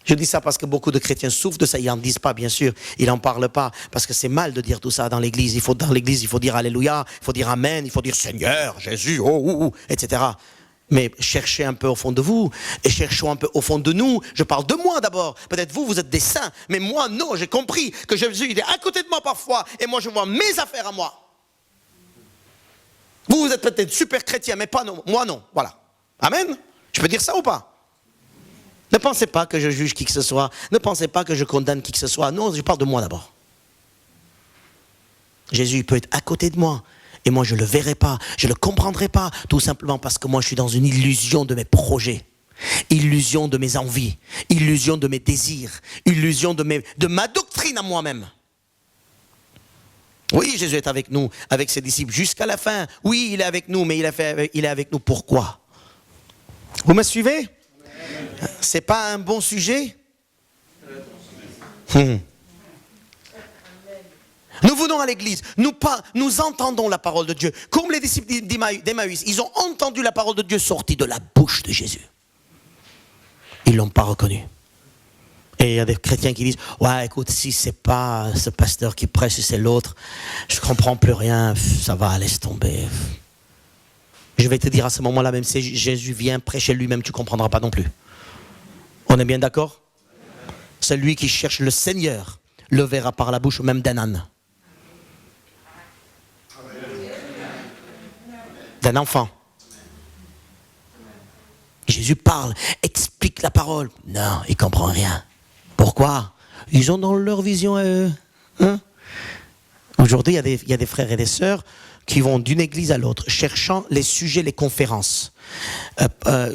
Je dis ça parce que beaucoup de chrétiens souffrent de ça, ils n'en disent pas bien sûr, ils n'en parlent pas, parce que c'est mal de dire tout ça dans l'église. Dans l'église, il faut dire Alléluia, il faut dire Amen, il faut dire Seigneur, Jésus, etc. Mais cherchez un peu au fond de vous, et cherchons un peu au fond de nous. Je parle de moi d'abord, peut-être vous êtes des saints, mais moi non, j'ai compris que Jésus il est à côté de moi parfois, et moi je vois mes affaires à moi. Vous êtes peut-être super chrétien, mais pas non, moi non, voilà. Amen. Je peux dire ça ou pas? Ne pensez pas que je juge qui que ce soit. Ne pensez pas que je condamne qui que ce soit. Non, je parle de moi d'abord. Jésus il peut être à côté de moi. Et moi, je ne le verrai pas. Je ne le comprendrai pas. Tout simplement parce que moi, je suis dans une illusion de mes projets. Illusion de mes envies. Illusion de mes désirs. Illusion de ma doctrine à moi-même. Oui, Jésus est avec nous, avec ses disciples jusqu'à la fin. Oui, il est avec nous, mais il est avec nous pourquoi? Vous me suivez? C'est pas un bon sujet? Nous venons à l'église, nous entendons la parole de Dieu. Comme les disciples d'Emmaüs, ils ont entendu la parole de Dieu sortie de la bouche de Jésus. Ils ne l'ont pas reconnu. Et il y a des chrétiens qui disent, ouais écoute, si c'est pas ce pasteur qui prêche, si c'est l'autre, je ne comprends plus rien, ça va, laisse tomber. Je vais te dire à ce moment-là, même si Jésus vient prêcher lui-même, tu ne comprendras pas non plus. On est bien d'accord? Celui qui cherche le Seigneur le verra par la bouche même d'un âne. D'un enfant. Jésus parle, explique la parole. Non, il ne comprend rien. Pourquoi? Ils ont dans leur vision à eux. Hein? Aujourd'hui, il y a des frères et des sœurs qui vont d'une église à l'autre, cherchant les sujets, les conférences.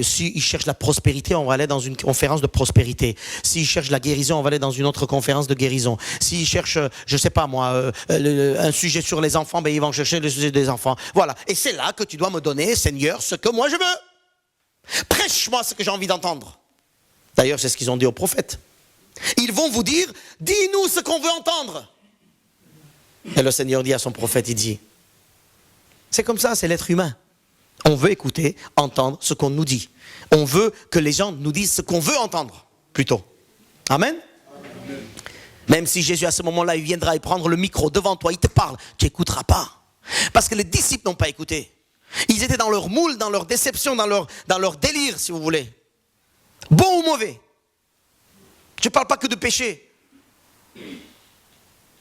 S'ils cherchent la prospérité, on va aller dans une conférence de prospérité. S'ils cherchent la guérison, on va aller dans une autre conférence de guérison. S'ils cherchent, je ne sais pas moi, un sujet sur les enfants, ben ils vont chercher le sujet des enfants. Voilà. Et c'est là que tu dois me donner, Seigneur, ce que moi je veux. Prêche-moi ce que j'ai envie d'entendre. D'ailleurs, c'est ce qu'ils ont dit aux prophètes. Ils vont vous dire, dis-nous ce qu'on veut entendre. Et le Seigneur dit à son prophète, il dit, c'est comme ça, c'est l'être humain. On veut écouter, entendre ce qu'on nous dit. On veut que les gens nous disent ce qu'on veut entendre, plutôt. Amen. Amen. Même si Jésus, à ce moment-là, il viendra et prendre le micro devant toi, il te parle, tu n'écouteras pas. Parce que les disciples n'ont pas écouté. Ils étaient dans leur moule, dans leur déception, dans leur délire, si vous voulez. Bon ou mauvais. Je ne parle pas que de péché.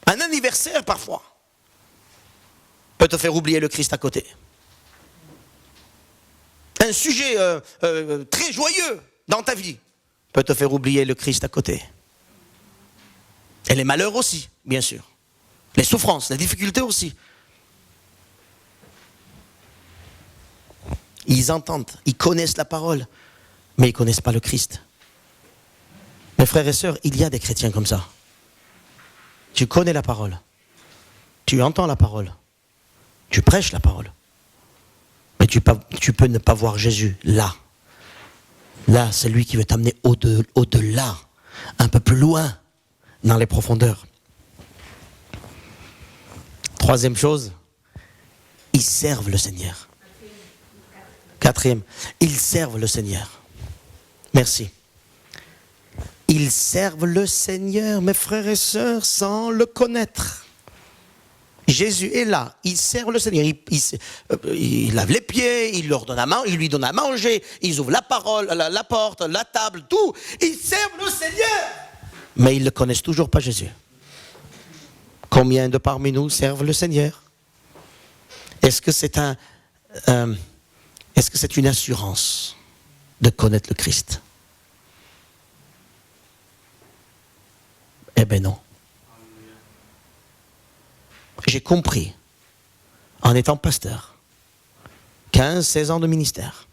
Un anniversaire, parfois, peut te faire oublier le Christ à côté. Un sujet très joyeux dans ta vie peut te faire oublier le Christ à côté. Et les malheurs aussi, bien sûr. Les souffrances, les difficultés aussi. Ils entendent, ils connaissent la parole, mais ils ne connaissent pas le Christ. Mes frères et sœurs, il y a des chrétiens comme ça. Tu connais la parole, tu entends la parole, tu prêches la parole, mais tu peux ne pas voir Jésus là. Là, c'est lui qui veut t'amener au-delà, un peu plus loin, dans les profondeurs. Troisième chose, Ils servent le Seigneur. Quatrième, ils servent le Seigneur. Merci. Ils servent le Seigneur, mes frères et sœurs, sans le connaître. Jésus est là, il sert le Seigneur, il lave les pieds, il leur donne à manger, il lui donne à manger, ils ouvrent la parole, la porte, la table, tout. Ils servent le Seigneur. Mais ils ne connaissent toujours pas Jésus. Combien de parmi nous servent le Seigneur? Est-ce que c'est une assurance de connaître le Christ? Eh bien non. J'ai compris, en étant pasteur, 15-16 ans de ministère,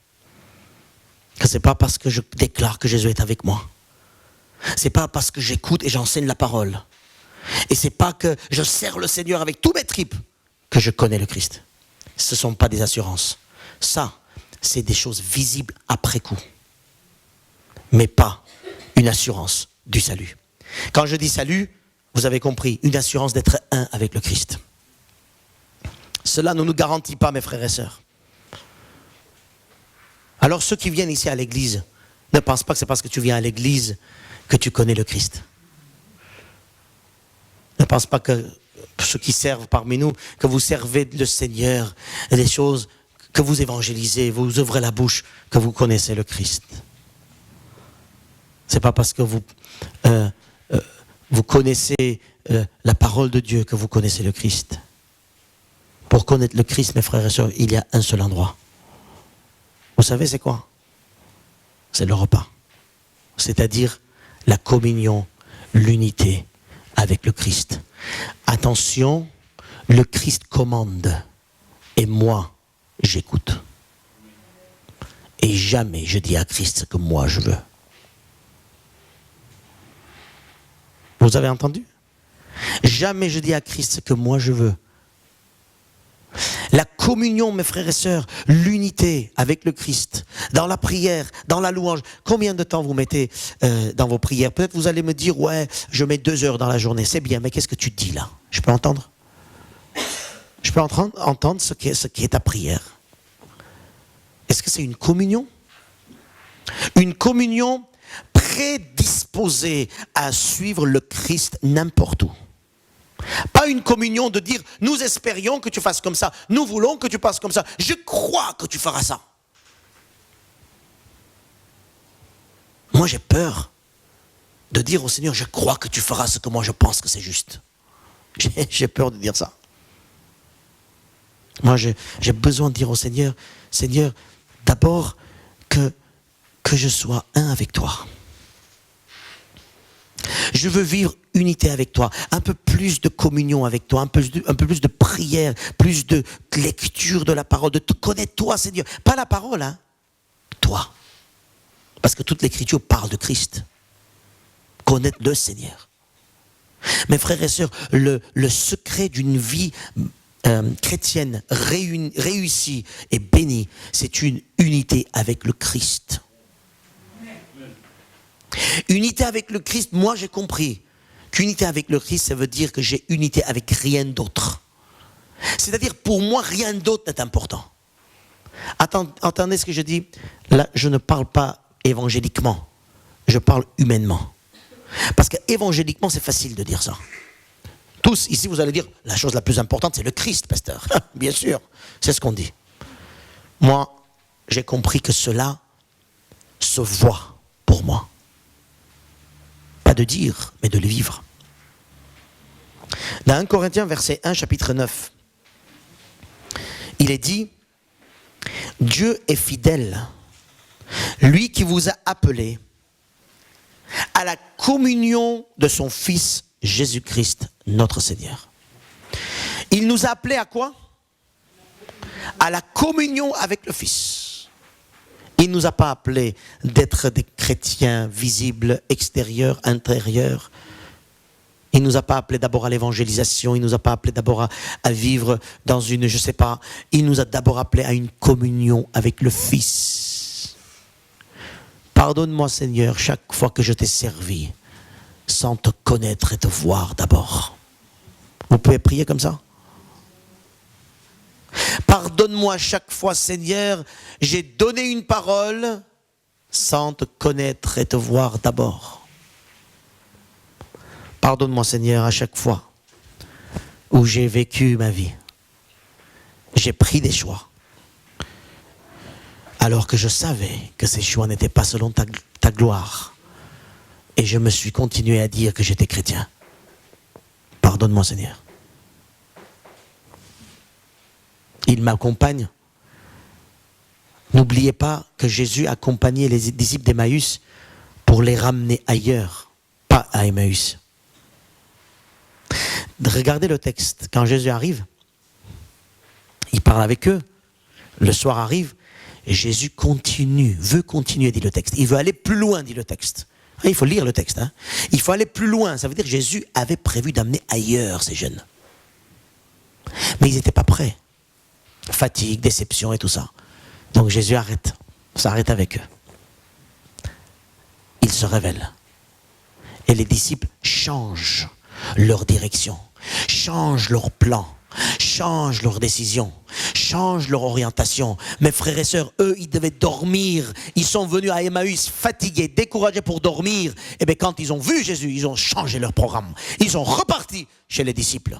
que ce n'est pas parce que je déclare que Jésus est avec moi. Ce n'est pas parce que j'écoute et j'enseigne la parole. Et ce n'est pas que je sers le Seigneur avec tous mes tripes que je connais le Christ. Ce ne sont pas des assurances. Ça, c'est des choses visibles après coup. Mais pas une assurance du salut. Quand je dis salut, vous avez compris, une assurance d'être un avec le Christ. Cela ne nous garantit pas, mes frères et sœurs. Alors ceux qui viennent ici à l'église, ne pensent pas que c'est parce que tu viens à l'église que tu connais le Christ. Ne pense pas que ceux qui servent parmi nous, que vous servez le Seigneur, et des choses que vous évangélisez, vous ouvrez la bouche, que vous connaissez le Christ. C'est pas parce que vous connaissez la parole de Dieu que vous connaissez le Christ. Pour connaître le Christ, mes frères et sœurs, il y a un seul endroit. Vous savez c'est quoi? C'est le repas. C'est-à-dire la communion, l'unité avec le Christ. Attention, le Christ commande et moi, j'écoute. Et jamais je dis à Christ ce que moi je veux. Vous avez entendu? Jamais je dis à Christ ce que moi je veux. La communion, mes frères et sœurs, l'unité avec le Christ, dans la prière, dans la louange. Combien de temps vous mettez dans vos prières? Peut-être vous allez me dire, ouais, je mets 2 heures dans la journée. C'est bien, mais qu'est-ce que tu dis là? Je peux entendre? Je peux entendre ce qui est ta prière. Est-ce que c'est une communion? Une communion prédisposée à suivre le Christ n'importe où. Pas une communion de dire, nous espérions que tu fasses comme ça, nous voulons que tu fasses comme ça, je crois que tu feras ça. Moi j'ai peur de dire au Seigneur, je crois que tu feras ce que moi je pense que c'est juste. J'ai peur de dire ça. Moi j'ai besoin de dire au Seigneur, Seigneur, d'abord que je sois un avec toi. Je veux vivre unité avec toi, un peu plus de communion avec toi, un peu plus de prière, plus de lecture de la parole, de te connaître toi, Seigneur. Pas la parole, hein, toi. Parce que toute l'écriture parle de Christ. Connaître le Seigneur. Mes frères et sœurs, le secret d'une vie chrétienne réussie et bénie, c'est une unité avec le Christ. Unité avec le Christ, moi j'ai compris qu'unité avec le Christ, ça veut dire que j'ai unité avec rien d'autre. C'est-à-dire pour moi, rien d'autre n'est important. Entendez ce que je dis? Là, je ne parle pas évangéliquement, je parle humainement. Parce qu'évangéliquement, c'est facile de dire ça. Tous, ici, vous allez dire, la chose la plus importante, c'est le Christ, pasteur. Bien sûr, c'est ce qu'on dit. Moi, j'ai compris que cela se voit pour moi. Pas de dire, mais de le vivre. Dans 1 Corinthiens, verset 1, chapitre 9, il est dit, Dieu est fidèle, lui qui vous a appelé à la communion de son Fils Jésus-Christ, notre Seigneur. Il nous a appelés à quoi? À la communion avec le Fils. Il ne nous a pas appelés d'être des chrétiens visibles, extérieurs, intérieurs. Il ne nous a pas appelés d'abord à l'évangélisation, il ne nous a pas appelés d'abord à vivre dans une, je ne sais pas, il nous a d'abord appelés à une communion avec le Fils. Pardonne-moi Seigneur, chaque fois que je t'ai servi, sans te connaître et te voir d'abord. Vous pouvez prier comme ça? Pardonne-moi chaque fois, Seigneur, j'ai donné une parole sans te connaître et te voir d'abord. Pardonne-moi, Seigneur, à chaque fois où j'ai vécu ma vie. J'ai pris des choix. Alors que je savais que ces choix n'étaient pas selon ta gloire. Et je me suis continué à dire que j'étais chrétien. Pardonne-moi, Seigneur. Il m'accompagne. N'oubliez pas que Jésus accompagnait les disciples d'Emmaüs pour les ramener ailleurs, pas à Emmaüs. Regardez le texte. Quand Jésus arrive, il parle avec eux. Le soir arrive, et Jésus veut continuer, dit le texte. Il veut aller plus loin, dit le texte. Il faut lire le texte. Hein. Il faut aller plus loin. Ça veut dire que Jésus avait prévu d'amener ailleurs ces jeunes. Mais ils n'étaient pas prêts. Fatigue, déception et tout ça. Donc Jésus s'arrête avec eux. Il se révèle. Et les disciples changent leur direction, changent leur plan, changent leur décision, changent leur orientation. Mes frères et sœurs, eux, ils devaient dormir. Ils sont venus à Emmaüs fatigués, découragés pour dormir. Et bien quand ils ont vu Jésus, ils ont changé leur programme. Ils sont repartis chez les disciples.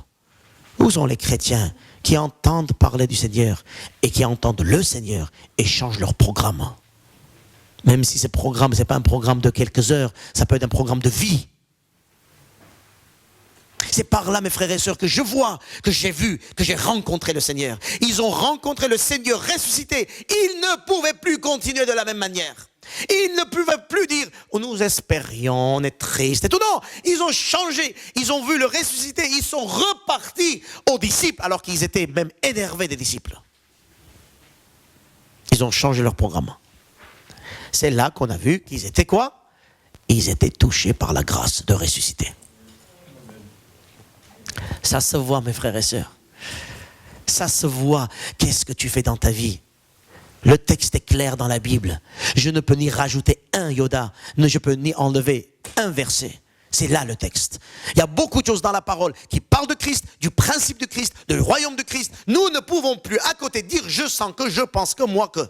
Où sont les chrétiens qui entendent parler du Seigneur et qui entendent le Seigneur et changent leur programme? Même si ce programme, ce n'est pas un programme de quelques heures, ça peut être un programme de vie. C'est par là, mes frères et sœurs, que je vois, que j'ai vu, que j'ai rencontré le Seigneur. Ils ont rencontré le Seigneur ressuscité. Ils ne pouvaient plus continuer de la même manière. Ils ne pouvaient plus dire, oh, nous espérions, on est triste et tout. Non, ils ont changé. Ils ont vu le ressuscité. Ils sont repartis aux disciples, alors qu'ils étaient même énervés des disciples. Ils ont changé leur programme. C'est là qu'on a vu qu'ils étaient quoi? Ils étaient touchés par la grâce de ressusciter. Ça se voit, mes frères et sœurs. Ça se voit. Qu'est-ce que tu fais dans ta vie? Le texte est clair dans la Bible. Je ne peux ni rajouter un iota, je peux ni enlever un verset. C'est là le texte. Il y a beaucoup de choses dans la parole qui parlent de Christ, du principe de Christ, du royaume de Christ. Nous ne pouvons plus à côté dire je sens que, je pense que, moi que.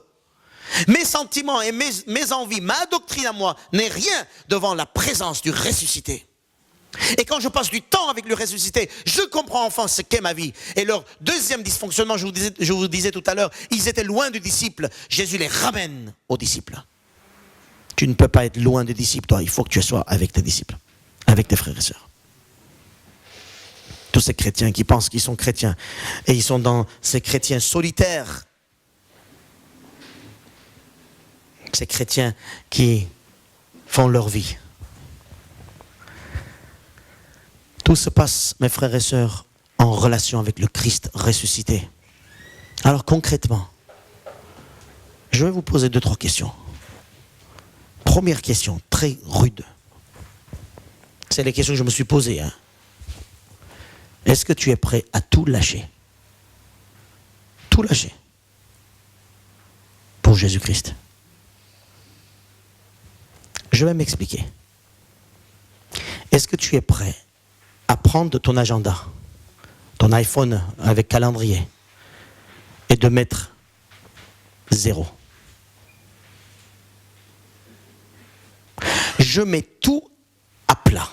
Mes sentiments et mes envies, ma doctrine à moi n'est rien devant la présence du ressuscité. Et quand je passe du temps avec le ressuscité, je comprends enfin ce qu'est ma vie. Et leur deuxième dysfonctionnement, je vous disais tout à l'heure, ils étaient loin du disciple. Jésus les ramène aux disciples. Tu ne peux pas être loin des disciples, toi. Il faut que tu sois avec tes disciples, avec tes frères et sœurs. Tous ces chrétiens qui pensent qu'ils sont chrétiens et ils sont dans ces chrétiens solitaires. Ces chrétiens qui font leur vie. Tout se passe, mes frères et sœurs, en relation avec le Christ ressuscité. Alors concrètement, je vais vous poser 2-3 questions. Première question, très rude. C'est les questions que je me suis posées. Hein. Est-ce que tu es prêt à tout lâcher? Tout lâcher pour Jésus-Christ? Je vais m'expliquer. Est-ce que tu es prêt à prendre ton agenda, ton iPhone avec calendrier, et de mettre 0? Je mets tout à plat.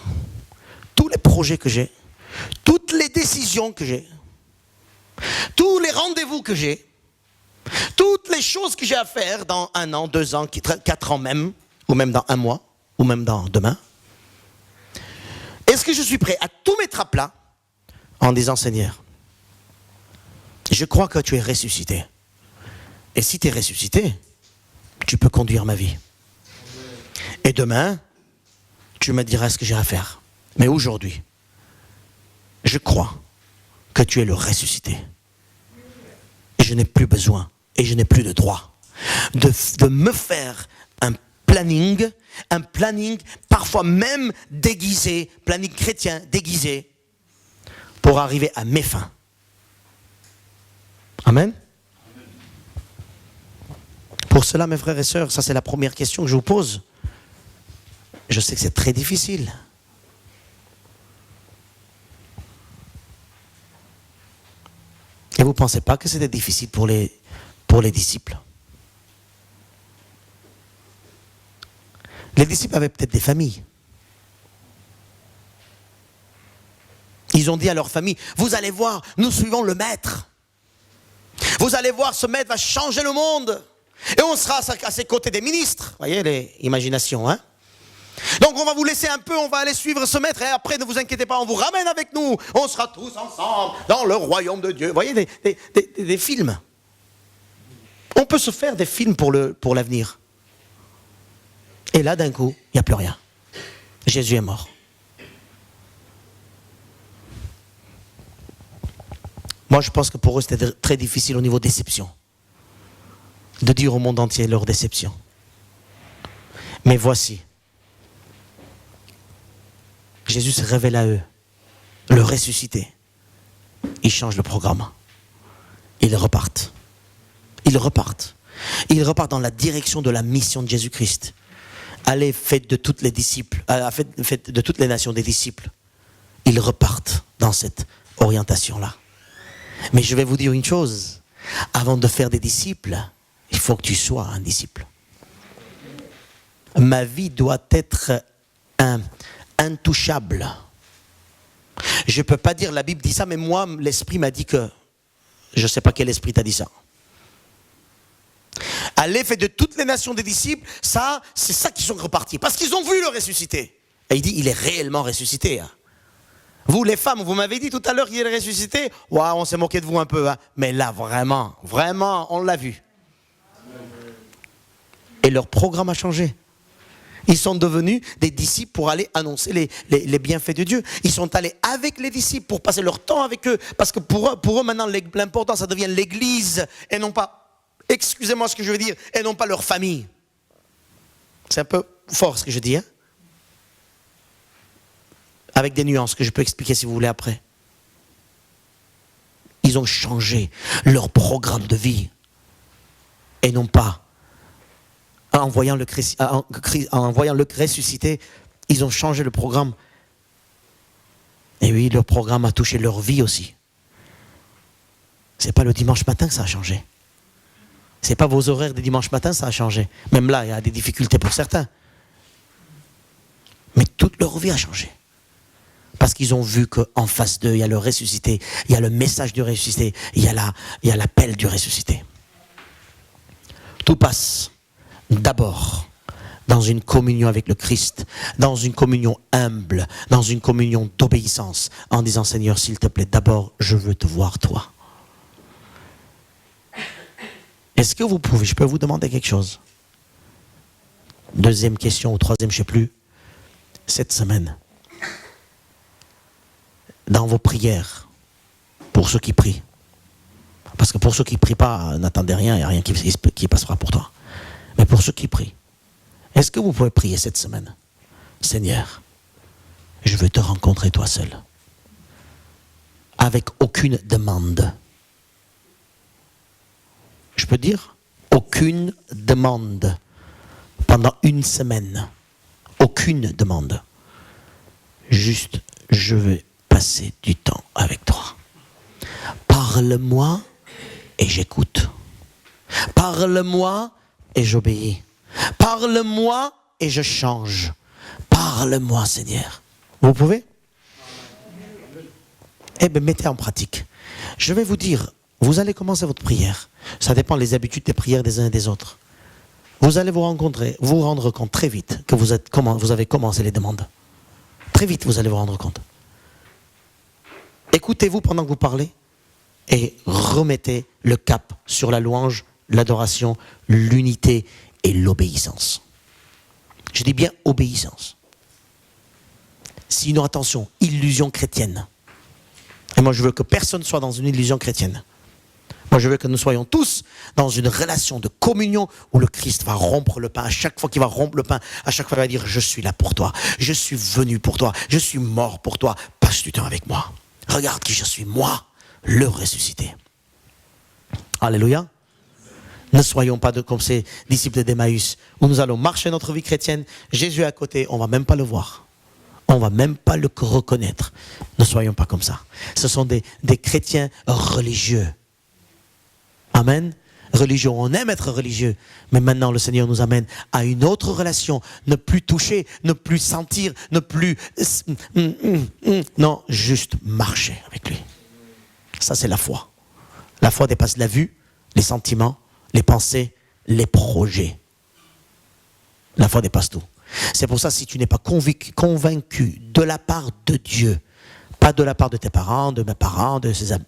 Tous les projets que j'ai, toutes les décisions que j'ai, tous les rendez-vous que j'ai, toutes les choses que j'ai à faire dans 1 an, 2 ans, 4 ans même, ou même dans 1 mois, ou même dans demain. Est-ce que je suis prêt à tout mettre à plat en disant, Seigneur, je crois que tu es ressuscité. Et si tu es ressuscité, tu peux conduire ma vie. Et demain, tu me diras ce que j'ai à faire. Mais aujourd'hui, je crois que tu es le ressuscité. Et je n'ai plus besoin, et je n'ai plus de droit de me faire un planning parfois même déguisé, planning chrétien déguisé, pour arriver à mes fins. Amen. Pour cela, mes frères et sœurs, ça c'est la première question que je vous pose. Je sais que c'est très difficile. Et vous ne pensez pas que c'était difficile pour les disciples? Les disciples avaient peut-être des familles. Ils ont dit à leur famille, vous allez voir, nous suivons le maître. Vous allez voir, ce maître va changer le monde. Et on sera à ses côtés des ministres. Vous voyez les imaginations, hein? Donc on va vous laisser un peu, on va aller suivre ce maître. Et après, ne vous inquiétez pas, on vous ramène avec nous. On sera tous ensemble dans le royaume de Dieu. Vous voyez des films. On peut se faire des films pour l'avenir. Et là, d'un coup, il n'y a plus rien. Jésus est mort. Moi, je pense que pour eux, c'était très difficile au niveau déception. De dire au monde entier leur déception. Mais voici. Jésus se révèle à eux. Le ressuscité. Ils changent le programme. Ils repartent. Ils repartent. Ils repartent dans la direction de la mission de Jésus-Christ. Allez, faites de toutes les disciples, faites de toutes les nations des disciples. Ils repartent dans cette orientation-là. Mais je vais vous dire une chose. Avant de faire des disciples, il faut que tu sois un disciple. Ma vie doit être intouchable. Je ne peux pas dire, la Bible dit ça, mais moi, l'Esprit m'a dit que... Je ne sais pas quel esprit t'a dit ça. Allez, faites de toutes les nations des disciples, ça, c'est ça qu'ils sont repartis. Parce qu'ils ont vu le ressuscité. Et il dit, il est réellement ressuscité. Hein. Vous, les femmes, vous m'avez dit tout à l'heure qu'il est ressuscité. Waouh, on s'est moqué de vous un peu. Hein. Mais là, vraiment, on l'a vu. Et leur programme a changé. Ils sont devenus des disciples pour aller annoncer les bienfaits de Dieu. Ils sont allés avec les disciples pour passer leur temps avec eux. Parce que pour eux maintenant, l'important, ça devient l'église. Et non pas, excusez-moi ce que je veux dire, et non pas leur famille. C'est un peu fort ce que je dis. Hein? Avec des nuances que je peux expliquer si vous voulez après. Ils ont changé leur programme de vie. Et non pas... En voyant le ressuscité, ils ont changé le programme. Et oui, leur programme a touché leur vie aussi. C'est pas le dimanche matin que ça a changé. C'est pas vos horaires de dimanche matin, ça a changé. Même là, il y a des difficultés pour certains. Mais toute leur vie a changé. Parce qu'ils ont vu qu'en face d'eux, il y a le ressuscité, il y a le message du ressuscité, il y a l'appel du ressuscité. Tout passe. D'abord, dans une communion avec le Christ, dans une communion humble, dans une communion d'obéissance, en disant Seigneur, s'il te plaît, d'abord, je veux te voir toi. Est-ce que vous pouvez, je peux vous demander quelque chose? Deuxième question ou troisième, je ne sais plus. Cette semaine, dans vos prières, pour ceux qui prient, parce que pour ceux qui ne prient pas, n'attendez rien, il n'y a rien qui passera pour toi. Mais pour ceux qui prient, est-ce que vous pouvez prier cette semaine? Seigneur, je veux te rencontrer toi seul. Avec aucune demande. Je peux dire? Aucune demande. Pendant une semaine. Aucune demande. Juste, je veux passer du temps avec toi. Parle-moi et j'écoute. Parle-moi et j'obéis. Parle-moi et je change. Parle-moi, Seigneur. Vous pouvez? Eh bien, mettez en pratique. Je vais vous dire, vous allez commencer votre prière. Ça dépend des habitudes des prières des uns et des autres. Vous allez vous rendre compte très vite que vous avez commencé les demandes. Très vite, vous allez vous rendre compte. Écoutez-vous pendant que vous parlez et remettez le cap sur la louange, l'adoration, l'unité et l'obéissance. Je dis bien obéissance. Sinon, attention, illusion chrétienne. Et moi, je veux que personne soit dans une illusion chrétienne. Moi, je veux que nous soyons tous dans une relation de communion où le Christ va rompre le pain. À chaque fois qu'il va rompre le pain, à chaque fois, il va dire, je suis là pour toi. Je suis venu pour toi. Je suis mort pour toi. Passe du temps avec moi. Regarde qui je suis, moi, le ressuscité. Alléluia. Ne soyons pas comme ces disciples d'Emmaüs, où nous allons marcher notre vie chrétienne, Jésus est à côté, on ne va même pas le voir. On ne va même pas le reconnaître. Ne soyons pas comme ça. Ce sont des chrétiens religieux. Amen. Religion, on aime être religieux, mais maintenant le Seigneur nous amène à une autre relation, ne plus toucher, ne plus sentir, ne plus... Non, juste marcher avec lui. Ça c'est la foi. La foi dépasse la vue, les sentiments, les pensées, les projets. La foi dépasse tout. C'est pour ça, si tu n'es pas convaincu de la part de Dieu, pas de la part de tes parents, de mes parents, de ses amis,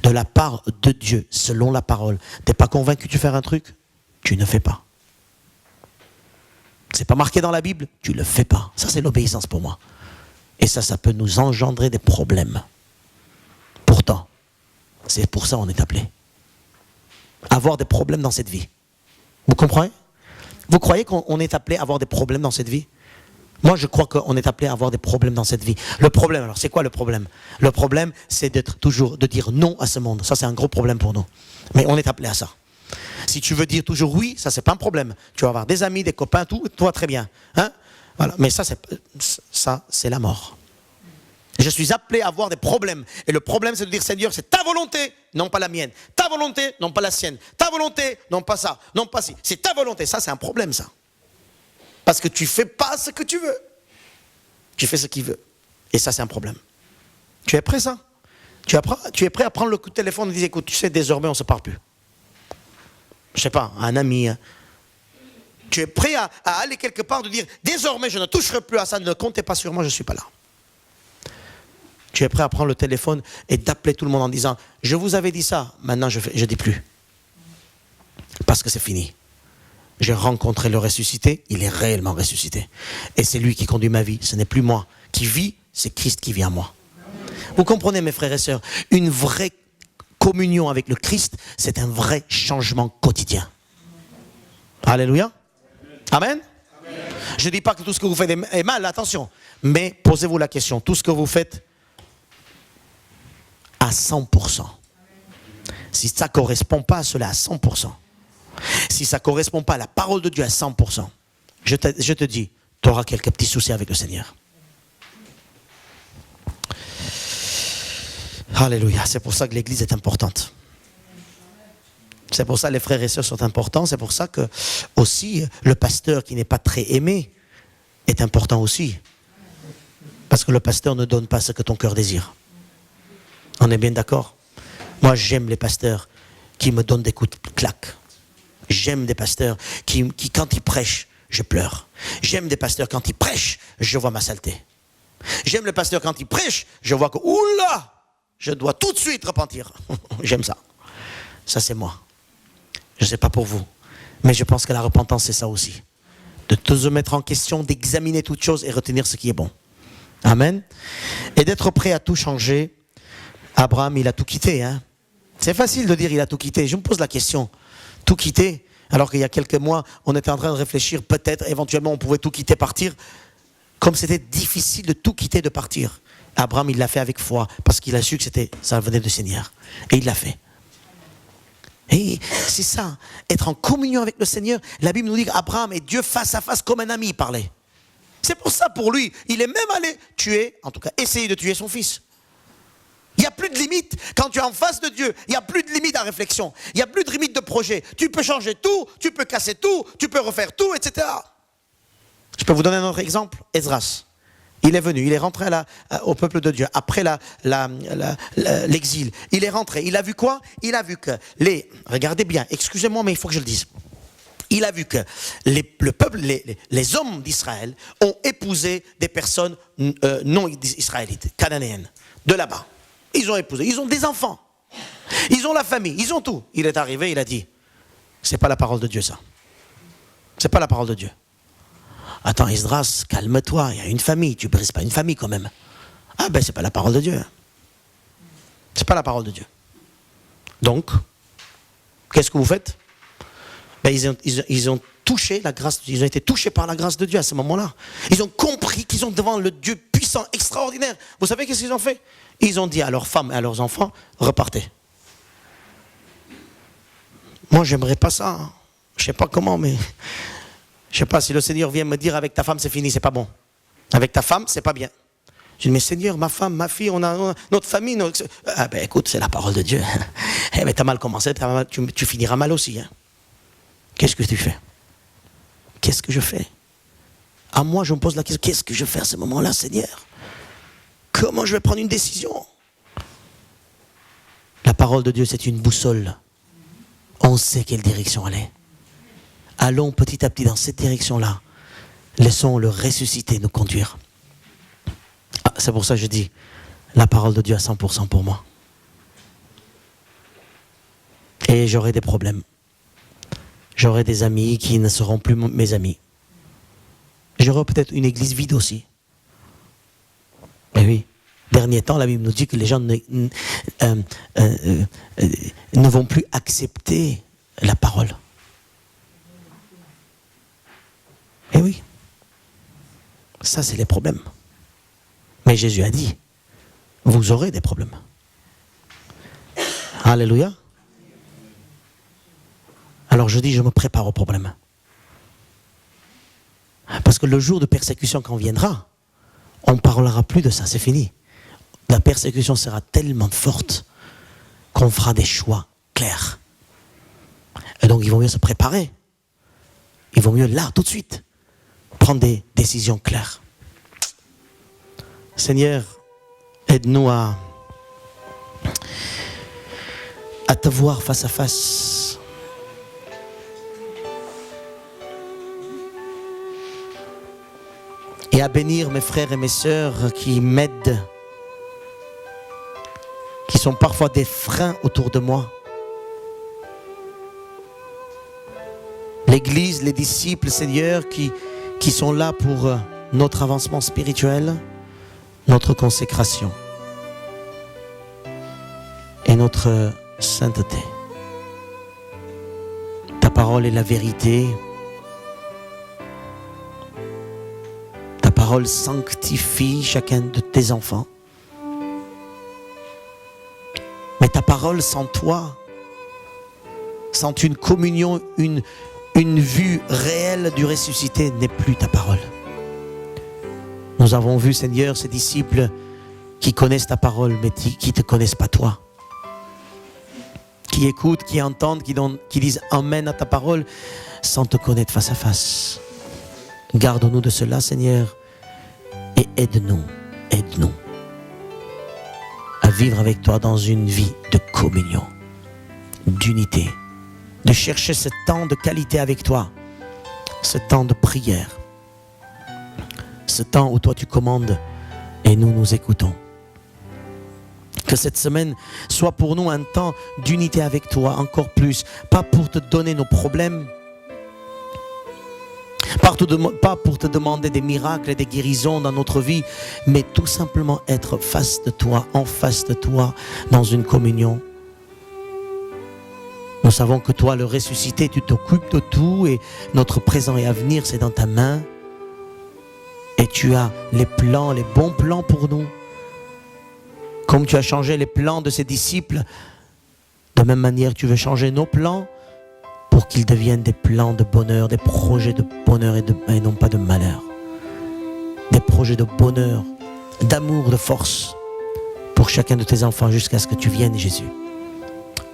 de la part de Dieu, selon la parole. Tu n'es pas convaincu de faire un truc, tu ne fais pas. C'est pas marqué dans la Bible, tu le fais pas. Ça, c'est l'obéissance pour moi. Et ça peut nous engendrer des problèmes. Pourtant, c'est pour ça qu'on est appelé. Avoir des problèmes dans cette vie. Vous comprenez? Vous croyez qu'on est appelé à avoir des problèmes dans cette vie? Moi, je crois qu'on est appelé à avoir des problèmes dans cette vie. Le problème, alors, c'est quoi le problème? Le problème, c'est de dire non à ce monde. Ça, c'est un gros problème pour nous. Mais on est appelé à ça. Si tu veux dire toujours oui, ça, c'est pas un problème. Tu vas avoir des amis, des copains, tout va très bien. Hein? Voilà. Mais ça, c'est la mort. Je suis appelé à avoir des problèmes. Et le problème, c'est de dire, Seigneur, c'est ta volonté, non pas la mienne. Ta volonté, non pas la sienne. Ta volonté, non pas ça, non pas ci. C'est ta volonté. Ça, c'est un problème, ça. Parce que tu ne fais pas ce que tu veux. Tu fais ce qu'il veut. Et ça, c'est un problème. Tu es prêt, ça? Tu es prêt à prendre le coup de téléphone et dire, écoute, tu sais, désormais, on ne se parle plus. Je ne sais pas, un ami. Hein. Tu es prêt à aller quelque part, de dire, désormais, je ne toucherai plus à ça, ne comptez pas sur moi, je ne suis pas là. Tu es prêt à prendre le téléphone et d'appeler tout le monde en disant, je vous avais dit ça, maintenant je ne dis plus. Parce que c'est fini. J'ai rencontré le ressuscité, il est réellement ressuscité. Et c'est lui qui conduit ma vie, ce n'est plus moi qui vis, c'est Christ qui vit en moi. Vous comprenez mes frères et sœurs, une vraie communion avec le Christ, c'est un vrai changement quotidien. Alléluia. Amen. Je ne dis pas que tout ce que vous faites est mal, attention. Mais posez-vous la question, tout ce que vous faites à 100%. Si ça ne correspond pas à cela à 100%, si ça ne correspond pas à la parole de Dieu à 100%, je te dis, tu auras quelques petits soucis avec le Seigneur. Alléluia, c'est pour ça que l'église est importante. C'est pour ça que les frères et sœurs sont importants. C'est pour ça que aussi le pasteur qui n'est pas très aimé est important aussi. Parce que le pasteur ne donne pas ce que ton cœur désire. On est bien d'accord? Moi, j'aime les pasteurs qui me donnent des coups de claque. J'aime des pasteurs qui, quand ils prêchent, je pleure. J'aime des pasteurs, quand ils prêchent, je vois ma saleté. J'aime les pasteurs, quand ils prêchent, je vois que, oula, je dois tout de suite repentir. J'aime ça. Ça, c'est moi. Je ne sais pas pour vous. Mais je pense que la repentance, c'est ça aussi. De te mettre en question, d'examiner toutes choses et retenir ce qui est bon. Amen. Et d'être prêt à tout changer. Abraham, il a tout quitté. Hein. C'est facile de dire il a tout quitté. Je me pose la question. Tout quitter, alors qu'il y a quelques mois, on était en train de réfléchir, peut-être, éventuellement, on pouvait tout quitter, partir. Comme c'était difficile de tout quitter, de partir. Abraham, il l'a fait avec foi, parce qu'il a su que ça venait du Seigneur. Et il l'a fait. Et c'est ça, être en communion avec le Seigneur. La Bible nous dit qu'Abraham et Dieu face à face comme un ami, il parlait. C'est pour ça, pour lui, il est même allé tuer, en tout cas, essayer de tuer son fils. Il n'y a plus de limite. Quand tu es en face de Dieu, il n'y a plus de limite à réflexion. Il n'y a plus de limite de projet. Tu peux changer tout, tu peux casser tout, tu peux refaire tout, etc. Je peux vous donner un autre exemple. Esdras. Il est venu, il est rentré au peuple de Dieu, après l'exil. Il est rentré, il a vu quoi? Il a vu que regardez bien, excusez-moi, mais il faut que je le dise. Il a vu que le peuple, les hommes d'Israël ont épousé des personnes non israélites, cananéennes, de là-bas. Ils ont épousé, ils ont des enfants, ils ont la famille, ils ont tout. Il est arrivé, il a dit, c'est pas la parole de Dieu ça. C'est pas la parole de Dieu. Attends, Esdras, calme-toi, il y a une famille, tu ne brises pas une famille quand même. Ah ben c'est pas la parole de Dieu. C'est pas la parole de Dieu. Donc, qu'est-ce que vous faites? Ben, ils ont touché la grâce, ils ont été touchés par la grâce de Dieu à ce moment-là. Ils ont compris qu'ils sont devant le Dieu puissant, extraordinaire. Vous savez qu'est-ce qu'ils ont fait? Ils ont dit à leurs femmes et à leurs enfants, repartez. Moi, j'aimerais pas ça. Hein. Je sais pas comment, mais je sais pas si le Seigneur vient me dire avec ta femme c'est fini, c'est pas bon. Avec ta femme, c'est pas bien. Je dis mais Seigneur, ma femme, ma fille, on a notre famille. Ah ben écoute, c'est la parole de Dieu. Eh bien, tu as mal commencé, tu finiras mal aussi. Hein. Qu'est-ce que tu fais? Qu'est-ce que je fais? À moi, je me pose la question, qu'est-ce que je fais à ce moment-là, Seigneur? Comment je vais prendre une décision? La parole de Dieu, c'est une boussole. On sait quelle direction aller. Allons petit à petit dans cette direction-là. Laissons le ressuscité nous conduire. Ah, c'est pour ça que je dis la parole de Dieu à 100% pour moi. Et j'aurai des problèmes. J'aurai des amis qui ne seront plus mes amis. J'aurai peut-être une église vide aussi. Mais oui, dernier temps, la Bible nous dit que les gens ne vont plus accepter la parole. Et oui, ça c'est les problèmes. Mais Jésus a dit, vous aurez des problèmes. Alléluia. Alors je dis, je me prépare aux problèmes. Parce que le jour de persécution quand viendra, on ne parlera plus de ça, c'est fini. La persécution sera tellement forte qu'on fera des choix clairs. Et donc il vaut mieux se préparer. Il vaut mieux là, tout de suite, prendre des décisions claires. Seigneur, aide-nous à te voir face à face. Et à bénir mes frères et mes sœurs qui m'aident, qui sont parfois des freins autour de moi. L'Église, les disciples, Seigneur, qui sont là pour notre avancement spirituel, notre consécration et notre sainteté. Ta parole est la vérité. Ta parole sanctifie chacun de tes enfants. Mais ta parole sans toi, sans une communion, une vue réelle du ressuscité n'est plus ta parole. Nous avons vu, Seigneur, ces disciples qui connaissent ta parole, mais qui ne te connaissent pas toi. Qui écoutent, qui entendent, qui disent Amen à ta parole, sans te connaître face à face. Garde-nous de cela, Seigneur, et aide-nous à vivre avec toi dans une vie de communion, d'unité, de chercher ce temps de qualité avec toi, ce temps de prière, ce temps où toi tu commandes et nous écoutons. Que cette semaine soit pour nous un temps d'unité avec toi encore plus, pas pour te donner nos problèmes, pas pour te demander des miracles et des guérisons dans notre vie, mais tout simplement être face de toi, en face de toi, dans une communion. Nous savons que toi, le ressuscité, tu t'occupes de tout et notre présent et avenir, c'est dans ta main. Et tu as les plans, les bons plans pour nous. Comme tu as changé les plans de ces disciples, de même manière, tu veux changer nos plans pour qu'ils deviennent des plans de bonheur, des projets de bonheur et non pas de malheur. Des projets de bonheur, d'amour, de force pour chacun de tes enfants jusqu'à ce que tu viennes, Jésus.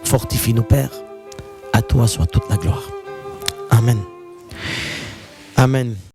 Fortifie-nous, Père. À toi soit toute la gloire. Amen. Amen.